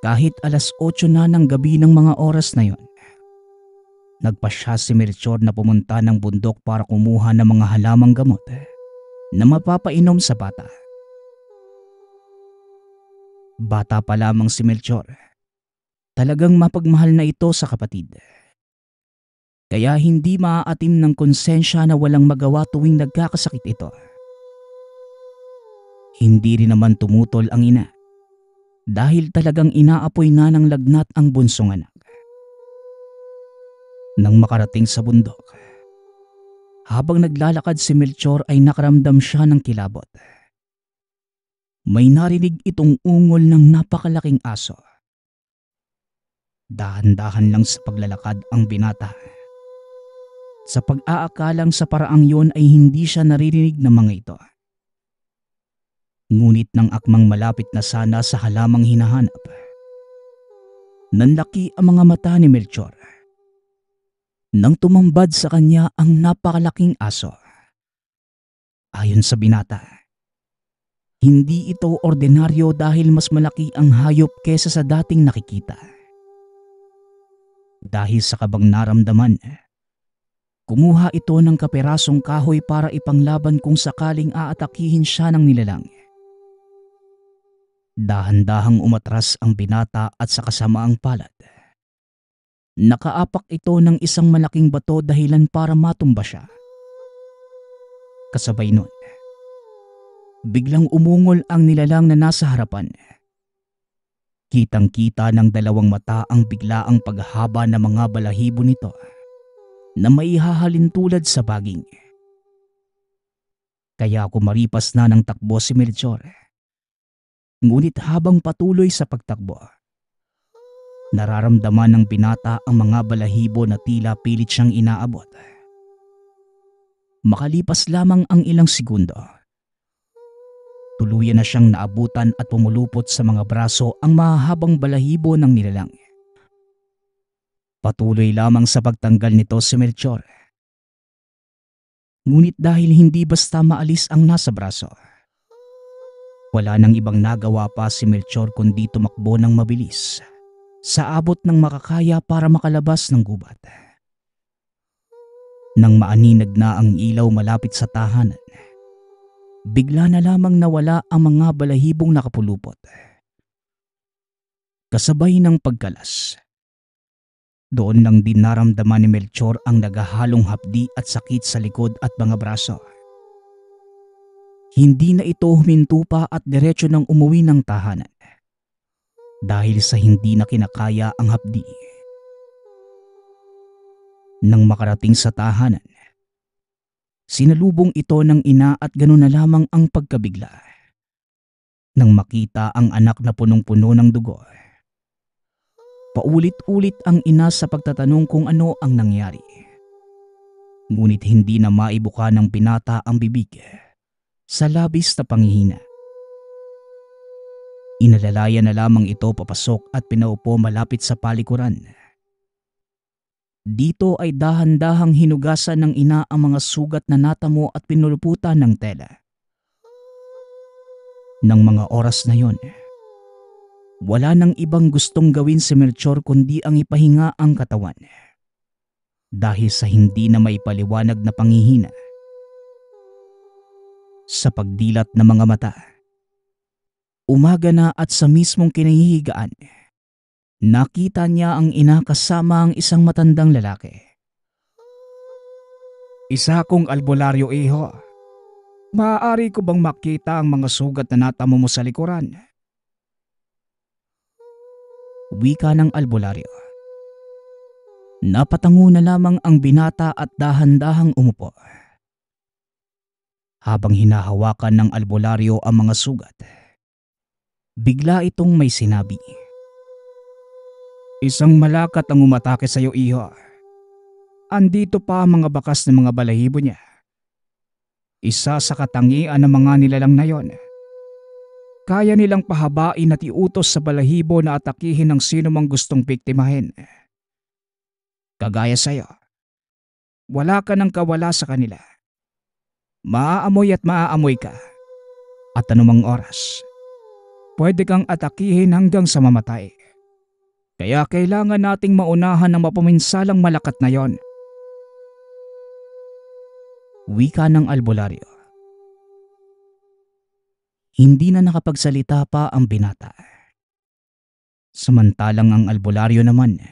kahit 8:00 na ng gabi ng mga oras na yon, nagpasya si Melchor na pumunta ng bundok para kumuha ng mga halamang gamot na mapapainom sa bata. Bata pa lamang si Melchor, talagang mapagmahal na ito sa kapatid. Kaya hindi maaatim ng konsensya na walang magawa tuwing nagkakasakit ito. Hindi rin naman tumutol ang ina dahil talagang inaapoy na ng lagnat ang bunsong anak. Nang makarating sa bundok, habang naglalakad si Melchor ay nakaramdam siya ng kilabot. May narinig itong ungol ng napakalaking aso. Dahan-dahan lang sa paglalakad ang binata. Sa pag-aakalang sa paraang yon ay hindi siya naririnig ng mga ito. Ngunit nang akmang malapit na sana sa halamang hinahanap, nanlaki ang mga mata ni Melchor nang tumambad sa kanya ang napakalaking aso. Ayon sa binata, hindi ito ordinaryo dahil mas malaki ang hayop kesa sa dating nakikita. Dahil sa kabang naramdaman, kumuha ito ng kaperasong kahoy para ipanglaban kung sakaling aatakihin siya ng nilalang. Dahan-dahang umatras ang binata at sa kasamaang palad, nakaapak ito ng isang malaking bato dahilan para matumba siya. Kasabay nun, biglang umungol ang nilalang na nasa harapan. Kitang-kita ng dalawang mata ang biglaang paghaba ng mga balahibo nito na maihahalin tulad sa baging. Kaya kumaripas na ng takbo si Melchor. Ngunit habang patuloy sa pagtakbo, nararamdaman ng binata ang mga balahibo na tila pilit siyang inaabot. Makalipas lamang ang ilang segundo, tuluyan na siyang naabutan at pumulupot sa mga braso ang mahahabang balahibo ng nilalang. Patuloy lamang sa pagtanggal nito si Melchor. Ngunit dahil hindi basta maalis ang nasa braso, wala nang ibang nagawa pa si Melchor kundi tumakbo ng mabilis sa abot ng makakaya para makalabas ng gubat. Nang maaninag na ang ilaw malapit sa tahanan, bigla na lamang nawala ang mga balahibong nakapulupot. Kasabay ng pagkalas, doon lang din naramdaman ni Melchor ang naghahalong hapdi at sakit sa likod at mga braso. Hindi na ito huminto pa at diretso nang umuwi ng tahanan dahil sa hindi na kinakaya ang hapdi. Nang makarating sa tahanan, sinalubong ito ng ina at ganoon na lamang ang pagkabigla. Nang makita ang anak na punong-puno ng dugo, paulit-ulit ang ina sa pagtatanong kung ano ang nangyari. Ngunit hindi na maibuka ng binata ang bibig sa labis na panghihina. Inalalaya na lamang ito papasok at pinaupo malapit sa palikuran. Dito ay dahan-dahang hinugasan ng ina ang mga sugat na natamo at pinuluputan ng tela. Nang mga oras na yon, wala nang ibang gustong gawin si Melchor kundi ang ipahinga ang katawan. Dahil sa hindi na may paliwanag na panghihina. Sa pagdilat ng mga mata, umaga na at sa mismong kinahihigaan, nakita niya ang ina kasama ang isang matandang lalaki. "Isa kong albularyo, iho. Maaari ko bang makita ang mga sugat na natamo mo sa likuran?" Wika ng albularyo. Napatango na lamang ang binata at dahan-dahang umupo. Habang hinahawakan ng albularyo ang mga sugat, bigla itong may sinabi. "Isang malakat ang umatake sa iyo, iho. Andito pa ang mga bakas ng mga balahibo niya. Isa sa katangian ng mga nilalang na yon. Kaya nilang pahabain at iutos sa balahibo na atakihin ng sino mang gustong biktimahin. Kagaya sa'yo, wala ka ng kawala sa kanila. Maaamoy at maaamoy ka. At anumang oras, pwede kang atakihin hanggang sa mamatay. Kaya kailangan nating maunahan ng mapaminsalang malakat na yon." Wika ng albularyo. Hindi na nakapagsalita pa ang binata. Samantalang ang albularyo naman,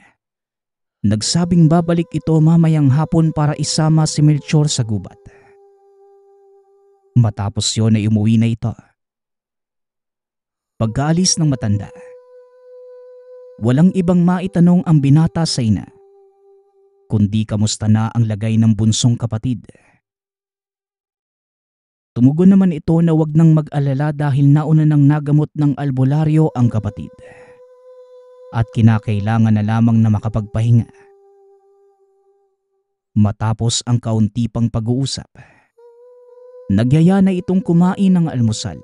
nagsabing babalik ito mamayang hapon para isama si Melchor sa gubat. Matapos yun ay umuwi na ito. Pagkaalis ng matanda, walang ibang maitanong ang binata sa ina, kundi kamusta na ang lagay ng bunsong kapatid. Tumugon naman ito na wag nang mag-alala dahil nauna nang nagamot ng albularyo ang kapatid. At kinakailangan na lamang na makapagpahinga. Matapos ang kaunti pang pag-uusap, nagyaya na itong kumain ng almusal.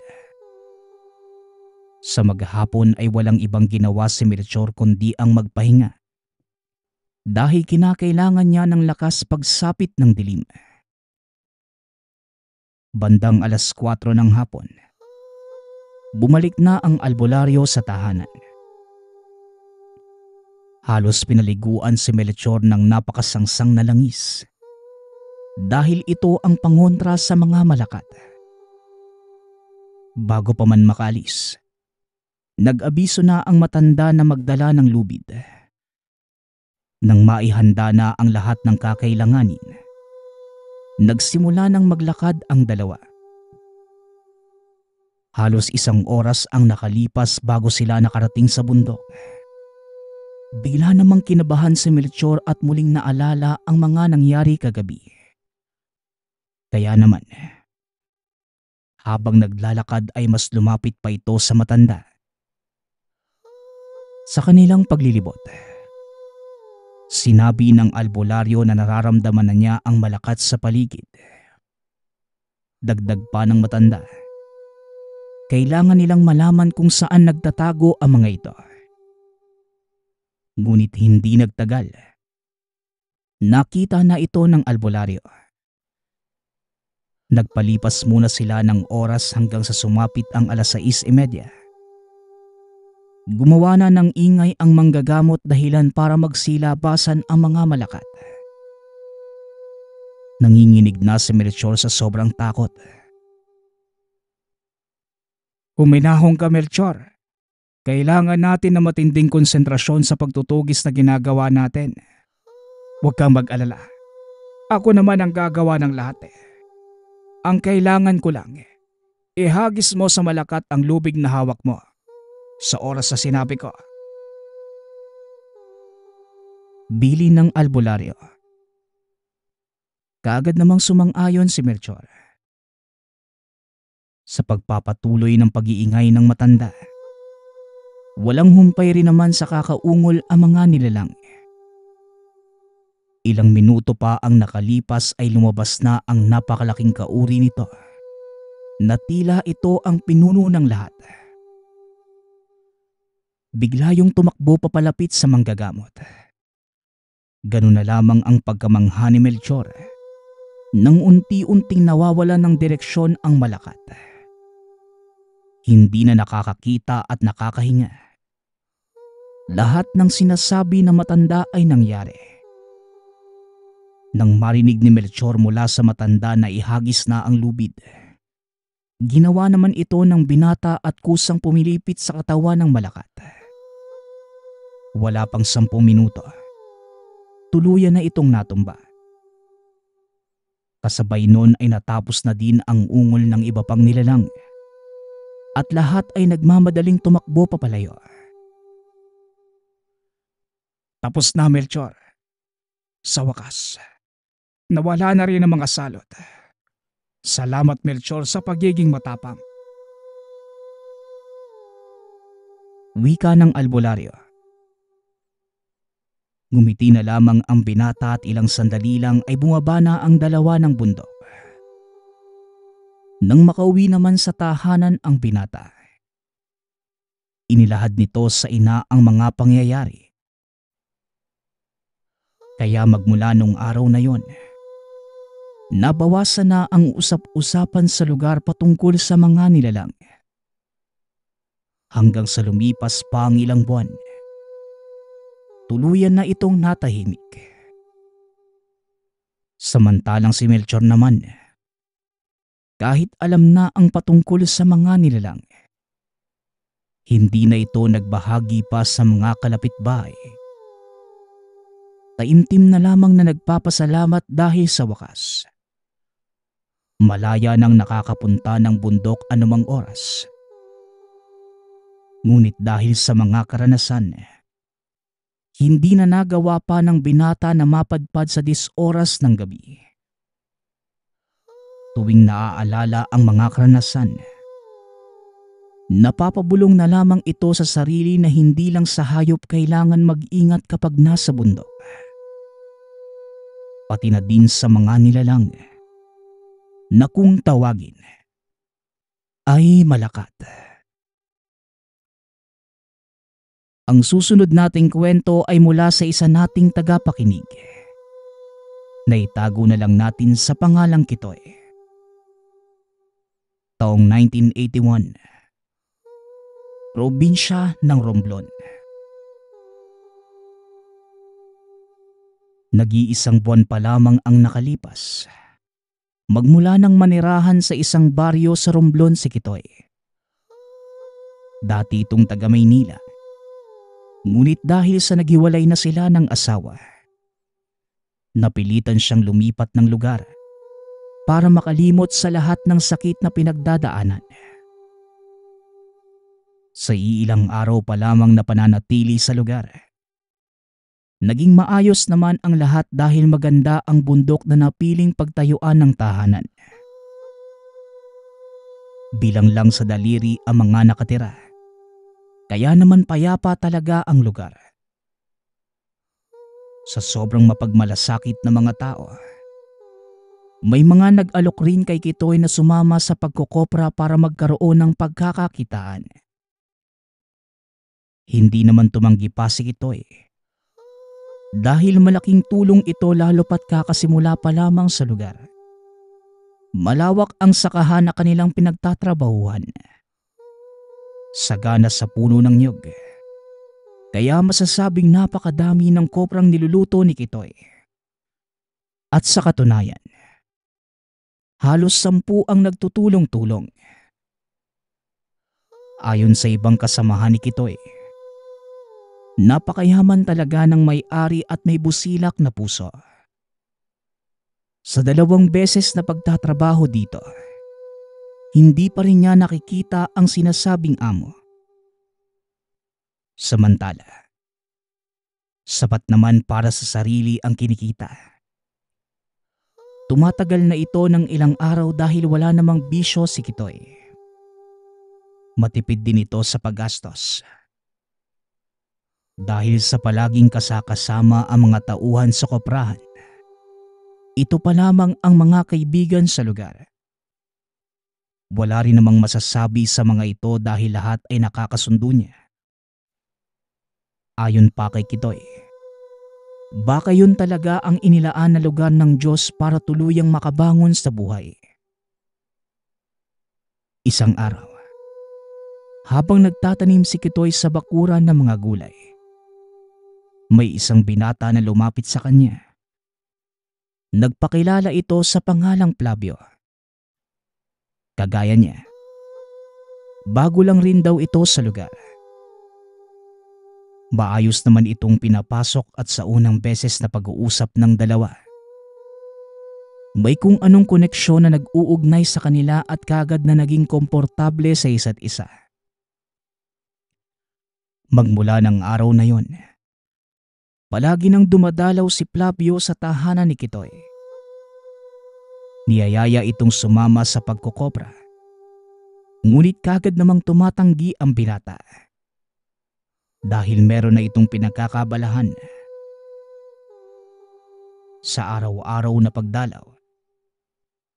Sa maghapon ay walang ibang ginawa si Melchor kundi ang magpahinga. Dahil kinakailangan niya ng lakas pagsapit ng dilim. Bandang 4:00 ng hapon, bumalik na ang albularyo sa tahanan. Halos pinaliguan si Melchor ng napakasangsang na langis. Dahil ito ang pangontra sa mga malakat. Bago pa man makalis, nag-abiso na ang matanda na magdala ng lubid. Nang maihanda na ang lahat ng kakailanganin, nagsimula ng maglakad ang dalawa. Halos 1 oras ang nakalipas bago sila nakarating sa bundok. Bigla namang kinabahan si Melchor at muling naalala ang mga nangyari kagabi. Kaya naman, habang naglalakad ay mas lumapit pa ito sa matanda. Sa kanilang paglilibot, sinabi ng albularyo na nararamdaman na niya ang malakat sa paligid. Dagdag pa ng matanda, kailangan nilang malaman kung saan nagtatago ang mga ito. Ngunit hindi nagtagal. Nakita na ito ng albularyo. Nagpalipas muna sila ng oras hanggang sa sumapit ang 6:30. Gumawa na ng ingay ang manggagamot dahilan para magsilabasan ang mga malakat. Nanginginig na si Melchor sa sobrang takot. "Huminahon ka, Melchor. Kailangan natin na matinding konsentrasyon sa pagtutugis na ginagawa natin. Huwag kang mag-alala. Ako naman ang gagawa ng lahat. Ang kailangan ko lang, ihagis mo sa malakat ang lubig na hawak mo. Sa oras na sinabi ko." Bili ng albularyo. Kaagad namang sumang-ayon si Melchor. Sa pagpapatuloy ng pag-iingay ng matanda, walang humpay rin naman sa kakaungol ang mga nilalang. Ilang minuto pa ang nakalipas ay lumabas na ang napakalaking kauri nito. na tila ito ang pinuno ng lahat. Bigla yung tumakbo papalapit sa manggagamot. Ganun na lamang ang pagkamangha ni Melchor nang unti-unting nawawala ng direksyon ang malakat. Hindi na nakakakita at nakakahinga. Lahat ng sinasabi na matanda ay nangyari. Nang marinig ni Melchor mula sa matanda na ihagis na ang lubid, ginawa naman ito ng binata at kusang pumilipit sa katawan ng malakat. Wala pang 10 minuto, tuluyan na itong natumba. Kasabay nun ay natapos na din ang ungol ng iba pang nilalang at lahat ay nagmamadaling tumakbo papalayo. Tapos na, Melchor. Sa wakas, nawala na rin ang mga salot. Salamat, Melchor, sa pagiging matapang. Wika ng albularyo. Ngumiti na lamang ang binata at ilang sandali lang ay bumaba na ang dalawa ng bundok. Nang makauwi naman sa tahanan ang binata, inilahad nito sa ina ang mga pangyayari. Kaya magmula nung araw na yon, nabawasan na ang usap-usapan sa lugar patungkol sa mga nilalang. Hanggang sa lumipas pa ang ilang buwan, tuluyan na itong natahimik. Samantalang si Melchor naman, kahit alam na ang patungkol sa mga nilalang, hindi na ito nagbahagi pa sa mga kalapitbahay. Taimtim na lamang na nagpapasalamat dahil sa wakas, malaya nang nakakapunta ng bundok anumang oras. Ngunit dahil sa mga karanasan, hindi na nagawa pa ng binata na mapadpad sa 10 oras ng gabi. Tuwing naaalala ang mga karanasan, napapabulong na lamang ito sa sarili na hindi lang sa hayop kailangan mag-ingat kapag nasa bundok, pati na din sa mga nilalang na kung tawagin ay malakat. Ang susunod nating kwento ay mula sa isa nating tagapakinig. Naitago na lang natin sa pangalang Kitoy. Taong 1981, probinsya ng Romblon. Nag-iisang buwan pa lamang ang nakalipas magmula nang manirahan sa isang baryo sa Romblon si Kitoy. Dati itong taga Maynila. Ngunit dahil sa naghiwalay na sila ng asawa, napilitan siyang lumipat ng lugar para makalimot sa lahat ng sakit na pinagdadaanan. Sa iilang araw pa lamang na pananatili sa lugar, naging maayos naman ang lahat dahil maganda ang bundok na napiling pagtayuan ng tahanan. Bilang lang sa daliri ang mga nakatira, kaya naman payapa talaga ang lugar. Sa sobrang mapagmalasakit na mga tao, may mga nag-alok rin kay Kitoy na sumama sa pagkokopra para magkaroon ng pagkakakitaan. Hindi naman tumanggi pa si Kitoy, dahil malaking tulong ito lalo pat kakasimula pa lamang sa lugar. Malawak ang sakahan na kanilang pinagtatrabahuhan. Sagana sa puno ng niyog, kaya masasabing napakadami ng koprang niluluto ni Kitoy. At sa katunayan, halos 10 ang nagtutulong-tulong. Ayon sa ibang kasamahan ni Kitoy, napakayaman talaga ng may-ari at may busilak na puso. Sa 2 beses na pagtatrabaho dito, hindi pa rin niya nakikita ang sinasabing amo. Samantala, sapat naman para sa sarili ang kinikita. Tumatagal na ito ng ilang araw dahil wala namang bisyo si Kitoy. Matipid din ito sa paggastos. Dahil sa palaging kasakasama ang mga tauhan sa koprahan, ito pa lamang ang mga kaibigan sa lugar. Wala rin namang masasabi sa mga ito dahil lahat ay nakakasundo niya. Ayon pa kay Kitoy, baka yun talaga ang inilaan na lugar ng Diyos para tuluyang makabangon sa buhay. Isang araw, habang nagtatanim si Kitoy sa bakuran ng mga gulay, may isang binata na lumapit sa kanya. Nagpakilala ito sa pangalang Flavio. Kagaya niya, bago lang rin daw ito sa lugar. Maayos naman itong pinapasok at sa unang beses na pag-uusap ng dalawa, may kung anong koneksyon na nag-uugnay sa kanila at kagad na naging komportable sa isa't isa. Magmula ng araw na yon, palagi nang dumadalaw si Flavio sa tahanan ni Kitoy. Niyayaya itong sumama sa pagkokobra. Ngunit kagad namang tumatanggi ang binata. Dahil meron na itong pinagkakabalahan. Sa araw-araw na pagdalaw,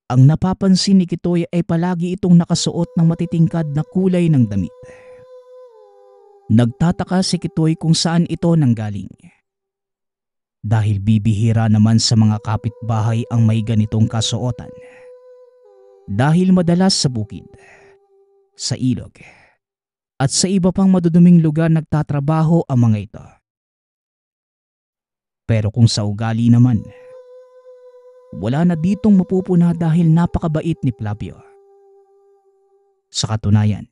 ang napapansin ni Kitoy ay palagi itong nakasuot ng matitingkad na kulay ng damit. Nagtataka si Kitoy kung saan ito nanggaling. Dahil bibihira naman sa mga kapitbahay ang may ganitong kasuotan. Dahil madalas sa bukid, sa ilog, at sa iba pang maduduming lugar nagtatrabaho ang mga ito. Pero kung sa ugali naman, wala na ditong mapupuna dahil napakabait ni Flavio. Sa katunayan,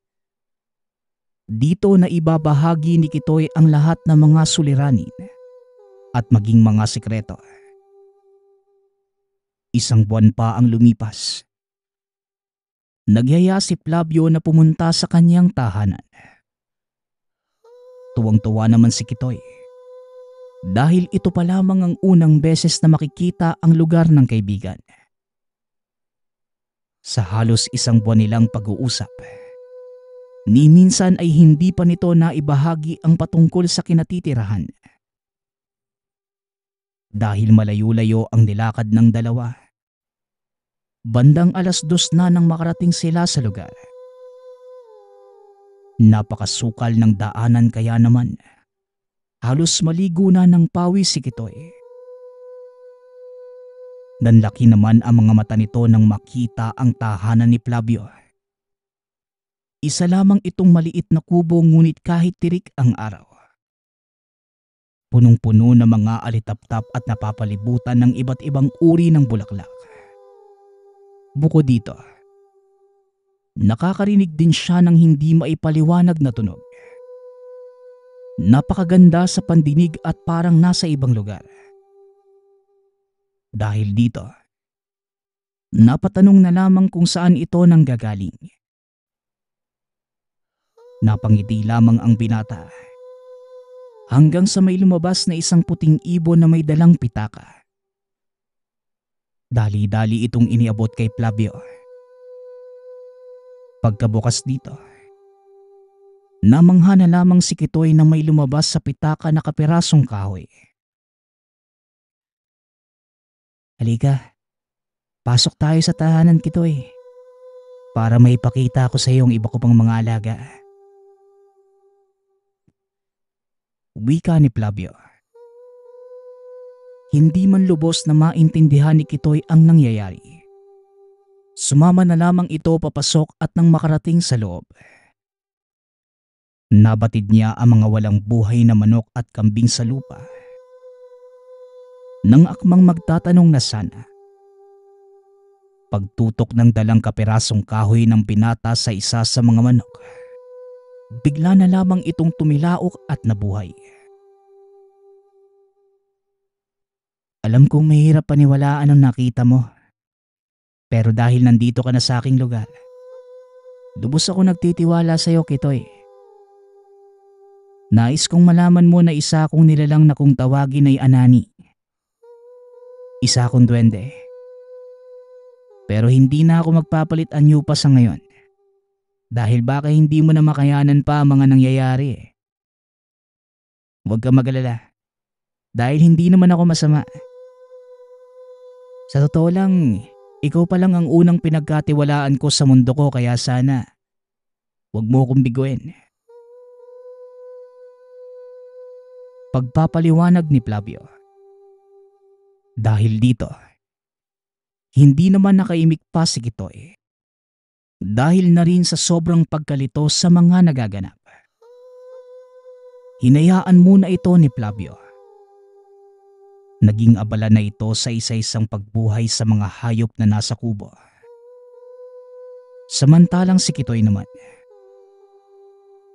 dito na ibabahagi ni Kitoy ang lahat ng mga suliranin at maging mga sikreto. Isang buwan pa ang lumipas. Nagyaya si Flavio na pumunta sa kanyang tahanan. Tuwang-tuwa naman si Kitoy dahil ito pa lamang ang unang beses na makikita ang lugar ng kaibigan. Sa halos isang buwan nilang pag-uusap, ni minsan ay hindi pa nito naibahagi ang patungkol sa kinatitirahan. Dahil malayo-layo ang nilakad ng dalawa, bandang 2:00 na nang makarating sila sa lugar. Napakasukal ng daanan kaya naman halos maligo na ng pawis si Kitoy. Nanlaki naman ang mga mata nito nang makita ang tahanan ni Flavio. Isa lamang itong maliit na kubo ngunit kahit tirik ang araw, punong-puno ng mga alitaptap at napapalibutan ng iba't ibang uri ng bulaklak. Bukod dito, nakakarinig din siya ng hindi maipaliwanag na tunog. Napakaganda sa pandinig at parang nasa ibang lugar. Dahil dito, napatanong na lamang kung saan ito nanggagaling. Napangiti lamang ang binata hanggang sa may lumabas na isang puting ibon na may dalang pitaka. Dali-dali itong iniabot kay Flavio. Pagkabukas dito, namangha na lamang si Kitoy na may lumabas sa pitaka na kapirasong kahoy. Halika, pasok tayo sa tahanan, Kitoy, para may pakita ko sa iyo ang iba ko pang mga alaga. Wika ni Flavio. Hindi man lubos na maintindihan ni Kitoy ang nangyayari. Sumama na lamang ito papasok at nang makarating sa loob, nabatid niya ang mga walang buhay na manok at kambing sa lupa. Nang akmang magtatanong na sana, pagtutok ng dalang kapirasong kahoy ng binata sa isa sa mga manok, bigla na lamang itong tumilaok at nabuhay. Alam kong mahirap paniwalaan ang nakita mo, pero dahil nandito ka na sa aking lugar, lubos ako nagtitiwala sa iyo, Kitoy. Nais kong malaman mo na isa akong nilalang na kung tawagin ay Anani. Isa akong duwende. Pero hindi na ako magpapalit anyo pa sa ngayon. Dahil baka hindi mo na makayanan pa ang mga nangyayari eh. Huwag kang mag-alala. Dahil hindi naman ako masama. Sa totoo lang, Ikaw pa lang ang unang pinagkatiwalaan ko sa mundo ko kaya sana huwag mo akong biguin. Pagpapaliwanag ni Flavio. Dahil dito, hindi naman nakaimik pa si Kitoy. Dahil na rin sa sobrang pagkalito sa mga nagaganap. Hinayaan muna ito ni Flavio. Naging abala na ito sa isa-isang pagbuhay sa mga hayop na nasa kubo. Samantalang si Kitoy naman,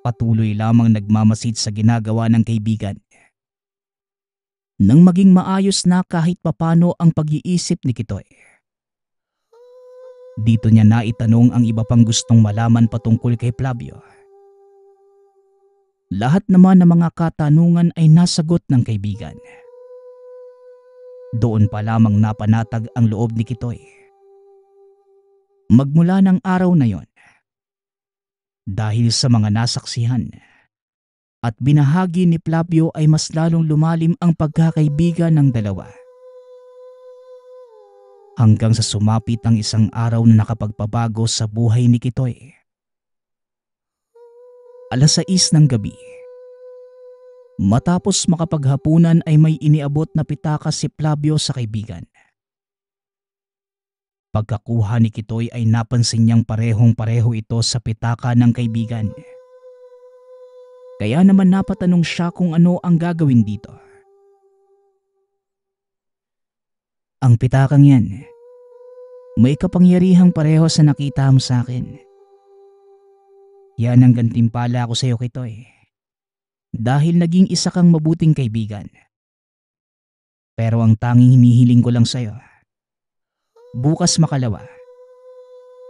patuloy lamang nagmamasid sa ginagawa ng kaibigan. Nang maging maayos na kahit papano ang pag-iisip ni Kitoy. Dito niya naitanong ang iba pang gustong malaman patungkol kay Flavio. Lahat naman ng mga katanungan ay nasagot ng kaibigan. Doon pa lamang napanatag ang loob ni Kitoy. Magmula ng araw na yon, dahil sa mga nasaksihan at binahagi ni Flavio ay mas lalong lumalim ang pagkakaibigan ng dalawa. Hanggang sa sumapit ang isang araw na nakapagpabago sa buhay ni Kitoy. 6:00 ng gabi. Matapos makapaghapunan ay may iniabot na pitaka si Flavio sa kaibigan. Pagkakuha ni Kitoy ay napansin niyang parehong-pareho ito sa pitaka ng kaibigan. Kaya naman napatanong siya kung ano ang gagawin dito. Ang pitakang yan, may kapangyarihang pareho sa nakita mo sa akin. Yan ang gantimpala ko sa iyo, Kitoy. Dahil naging isa kang mabuting kaibigan. Pero ang tanging hinihiling ko lang sa iyo, bukas makalawa,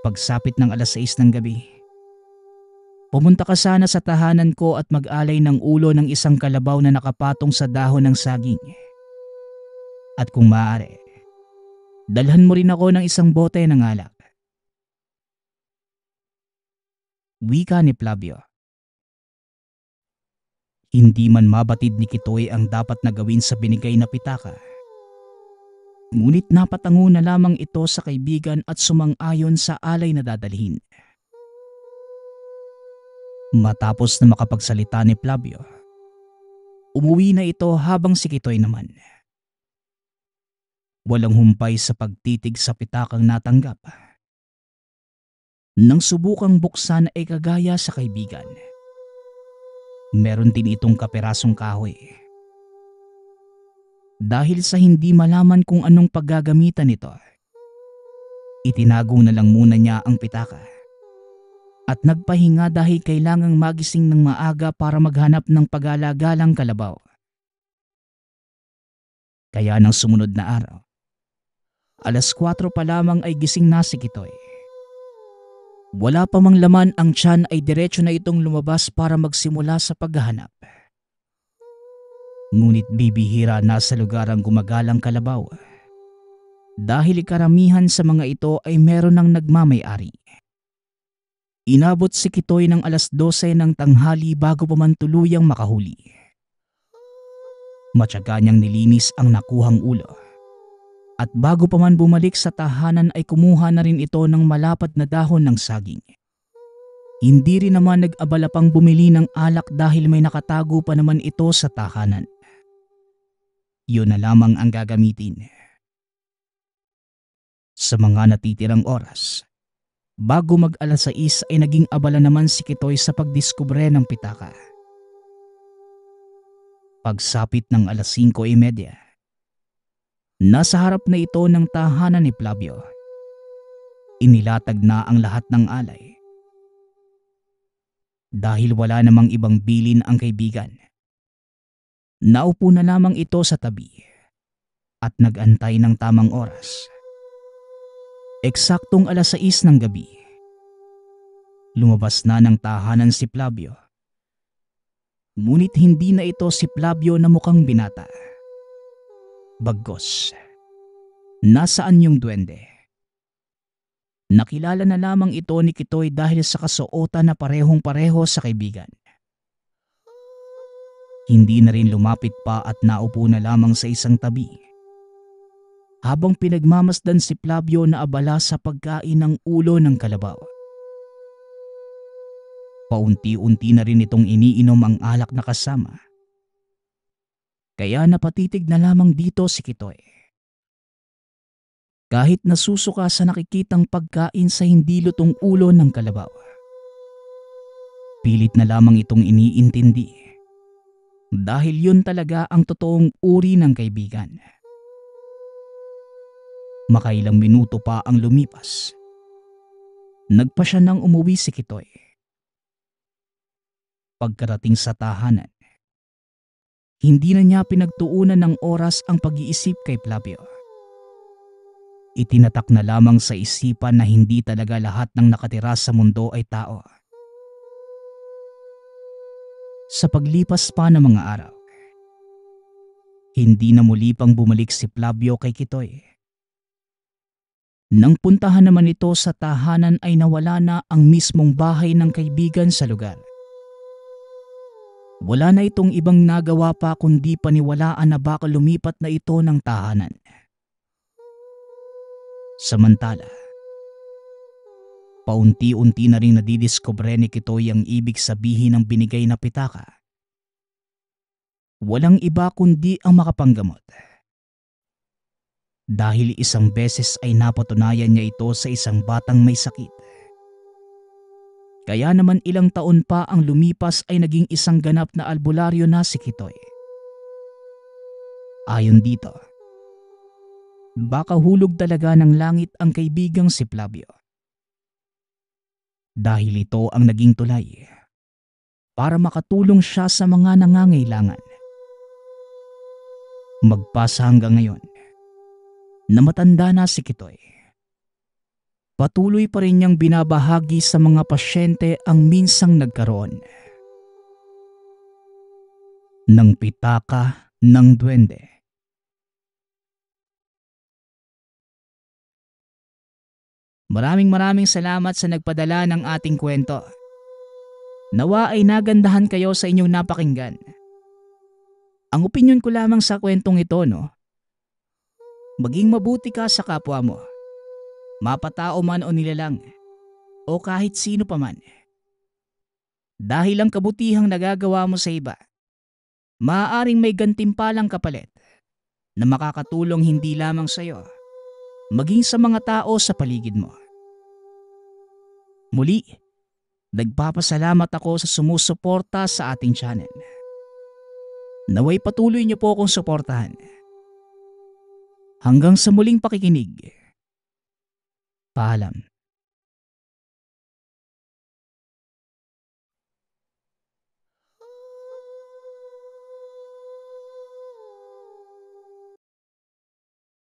pagsapit ng 6:00 ng gabi, pumunta ka sana sa tahanan ko at mag-alay ng ulo ng isang kalabaw na nakapatong sa dahon ng saging. At kung maaari, dalhan mo rin ako ng isang bote ng alak. Wika ni Flavio. Hindi man mabatid ni Kitoy ang dapat na gawin sa binigay na pitaka. Ngunit napatango na lamang ito sa kaibigan at sumang-ayon sa alay na dadalhin. Matapos na makapagsalita ni Flavio, umuwi na ito habang si Kitoy naman. Walang humpay sa pagtitig sa pitakang natanggap. Nang subukang buksan ay kagaya sa kaibigan. Meron din itong kaperasong kahoy. Dahil sa hindi malaman kung anong paggagamitan nito, itinago na lang muna niya ang pitaka. At nagpahinga dahil kailangang magising ng maaga para maghanap ng pag-alagalang kalabaw. Kaya nang sumunod na araw, 4:00 pa lamang ay gising na si Kitoy. Wala pa mang laman ang tiyan ay diretso na itong lumabas para magsimula sa paghahanap. Ngunit bibihira na sa lugar ang gumagalang kalabaw. Dahil karamihan sa mga ito ay meron ng nagmamay-ari. Inabot si Kitoy ng 12:00 ng tanghali bago pa man tuluyang makahuli. Matyaga niyang nilinis ang nakuhang ulo. At bago pa man bumalik sa tahanan ay kumuha na rin ito ng malapad na dahon ng saging. Hindi rin naman nag-abala pang bumili ng alak dahil may nakatago pa naman ito sa tahanan. Yun na lamang ang gagamitin. Sa mga natitirang oras, bago mag-6:00 ay naging abala naman si Kitoy sa pagdiskubre ng pitaka. Pagsapit ng 5:30, nasa harap na ito ng tahanan ni Flavio. Inilatag na ang lahat ng alay. Dahil wala namang ibang bilin ang kaibigan, naupo na lamang ito sa tabi at nag-antay ng tamang oras. Eksaktong 6:00 ng gabi, lumabas na ng tahanan si Flavio. Ngunit hindi na ito si Flavio na mukhang binata. Bagkus, nasaan yung duwende? Nakilala na lamang ito ni Kitoy dahil sa kasuotan na parehong-pareho sa kaibigan. Hindi na rin lumapit pa at naupo na lamang sa isang tabi. habang pinagmamasdan si Flavio na abala sa pagkain ng ulo ng kalabaw. Paunti-unti na rin itong iniinom ang alak na kasama. Kaya napatitig na lamang dito si Kitoy. Kahit nasusuka sa nakikitang pagkain sa hindi lutong ulo ng kalabaw. Pilit na lamang itong iniintindi. Dahil yun talaga ang totoong uri ng kaibigan. Makailang minuto pa ang lumipas. Nagpa siya nang umuwi si Kitoy. Pagkarating sa tahanan, hindi na niya pinagtuunan ng oras ang pag-iisip kay Flavio. Itinatak na lamang sa isipan na hindi talaga lahat ng nakatira sa mundo ay tao. Sa paglipas pa ng mga araw, hindi na muli pang bumalik si Flavio kay Kitoy. Nang puntahan naman ito sa tahanan ay nawala na ang mismong bahay ng kaibigan sa lugar. Wala na itong ibang nagawa pa kundi paniwalaan na baka lumipat na ito ng tahanan. Samantala, paunti-unti na rin nadidiskubre ni Kitoy ang ibig sabihin ng binigay na pitaka. Walang iba kundi ang makapanggamot. Dahil isang beses ay napatunayan niya ito sa isang batang may sakit. Kaya naman ilang taon pa ang lumipas ay naging isang ganap na albularyo na si Kitoy. Ayon dito, baka hulog talaga ng langit ang kaibigang si Flavio. Dahil ito ang naging tulay para makatulong siya sa mga nangangailangan. Magpasa hanggang ngayon na matanda na si Kitoy. Patuloy pa rin niyang binabahagi sa mga pasyente ang minsang nagkaroon ng pitaka ng duwende. Maraming salamat sa nagpadala ng ating kwento. Nawa ay nagandahan kayo sa inyong napakinggan. Ang opinyon ko lamang sa kwentong ito, maging mabuti ka sa kapwa mo. Mapatao man o nilalang, o kahit sino pa man. Dahil ang kabutihang nagagawa mo sa iba, maaaring may gantimpalang kapalit na makakatulong hindi lamang sa iyo, maging sa mga tao sa paligid mo. Muli, nagpapasalamat ako sa sumusuporta sa ating channel. Naway patuloy niyo po akong suportahan. Hanggang sa muling pakikinig. Paalam.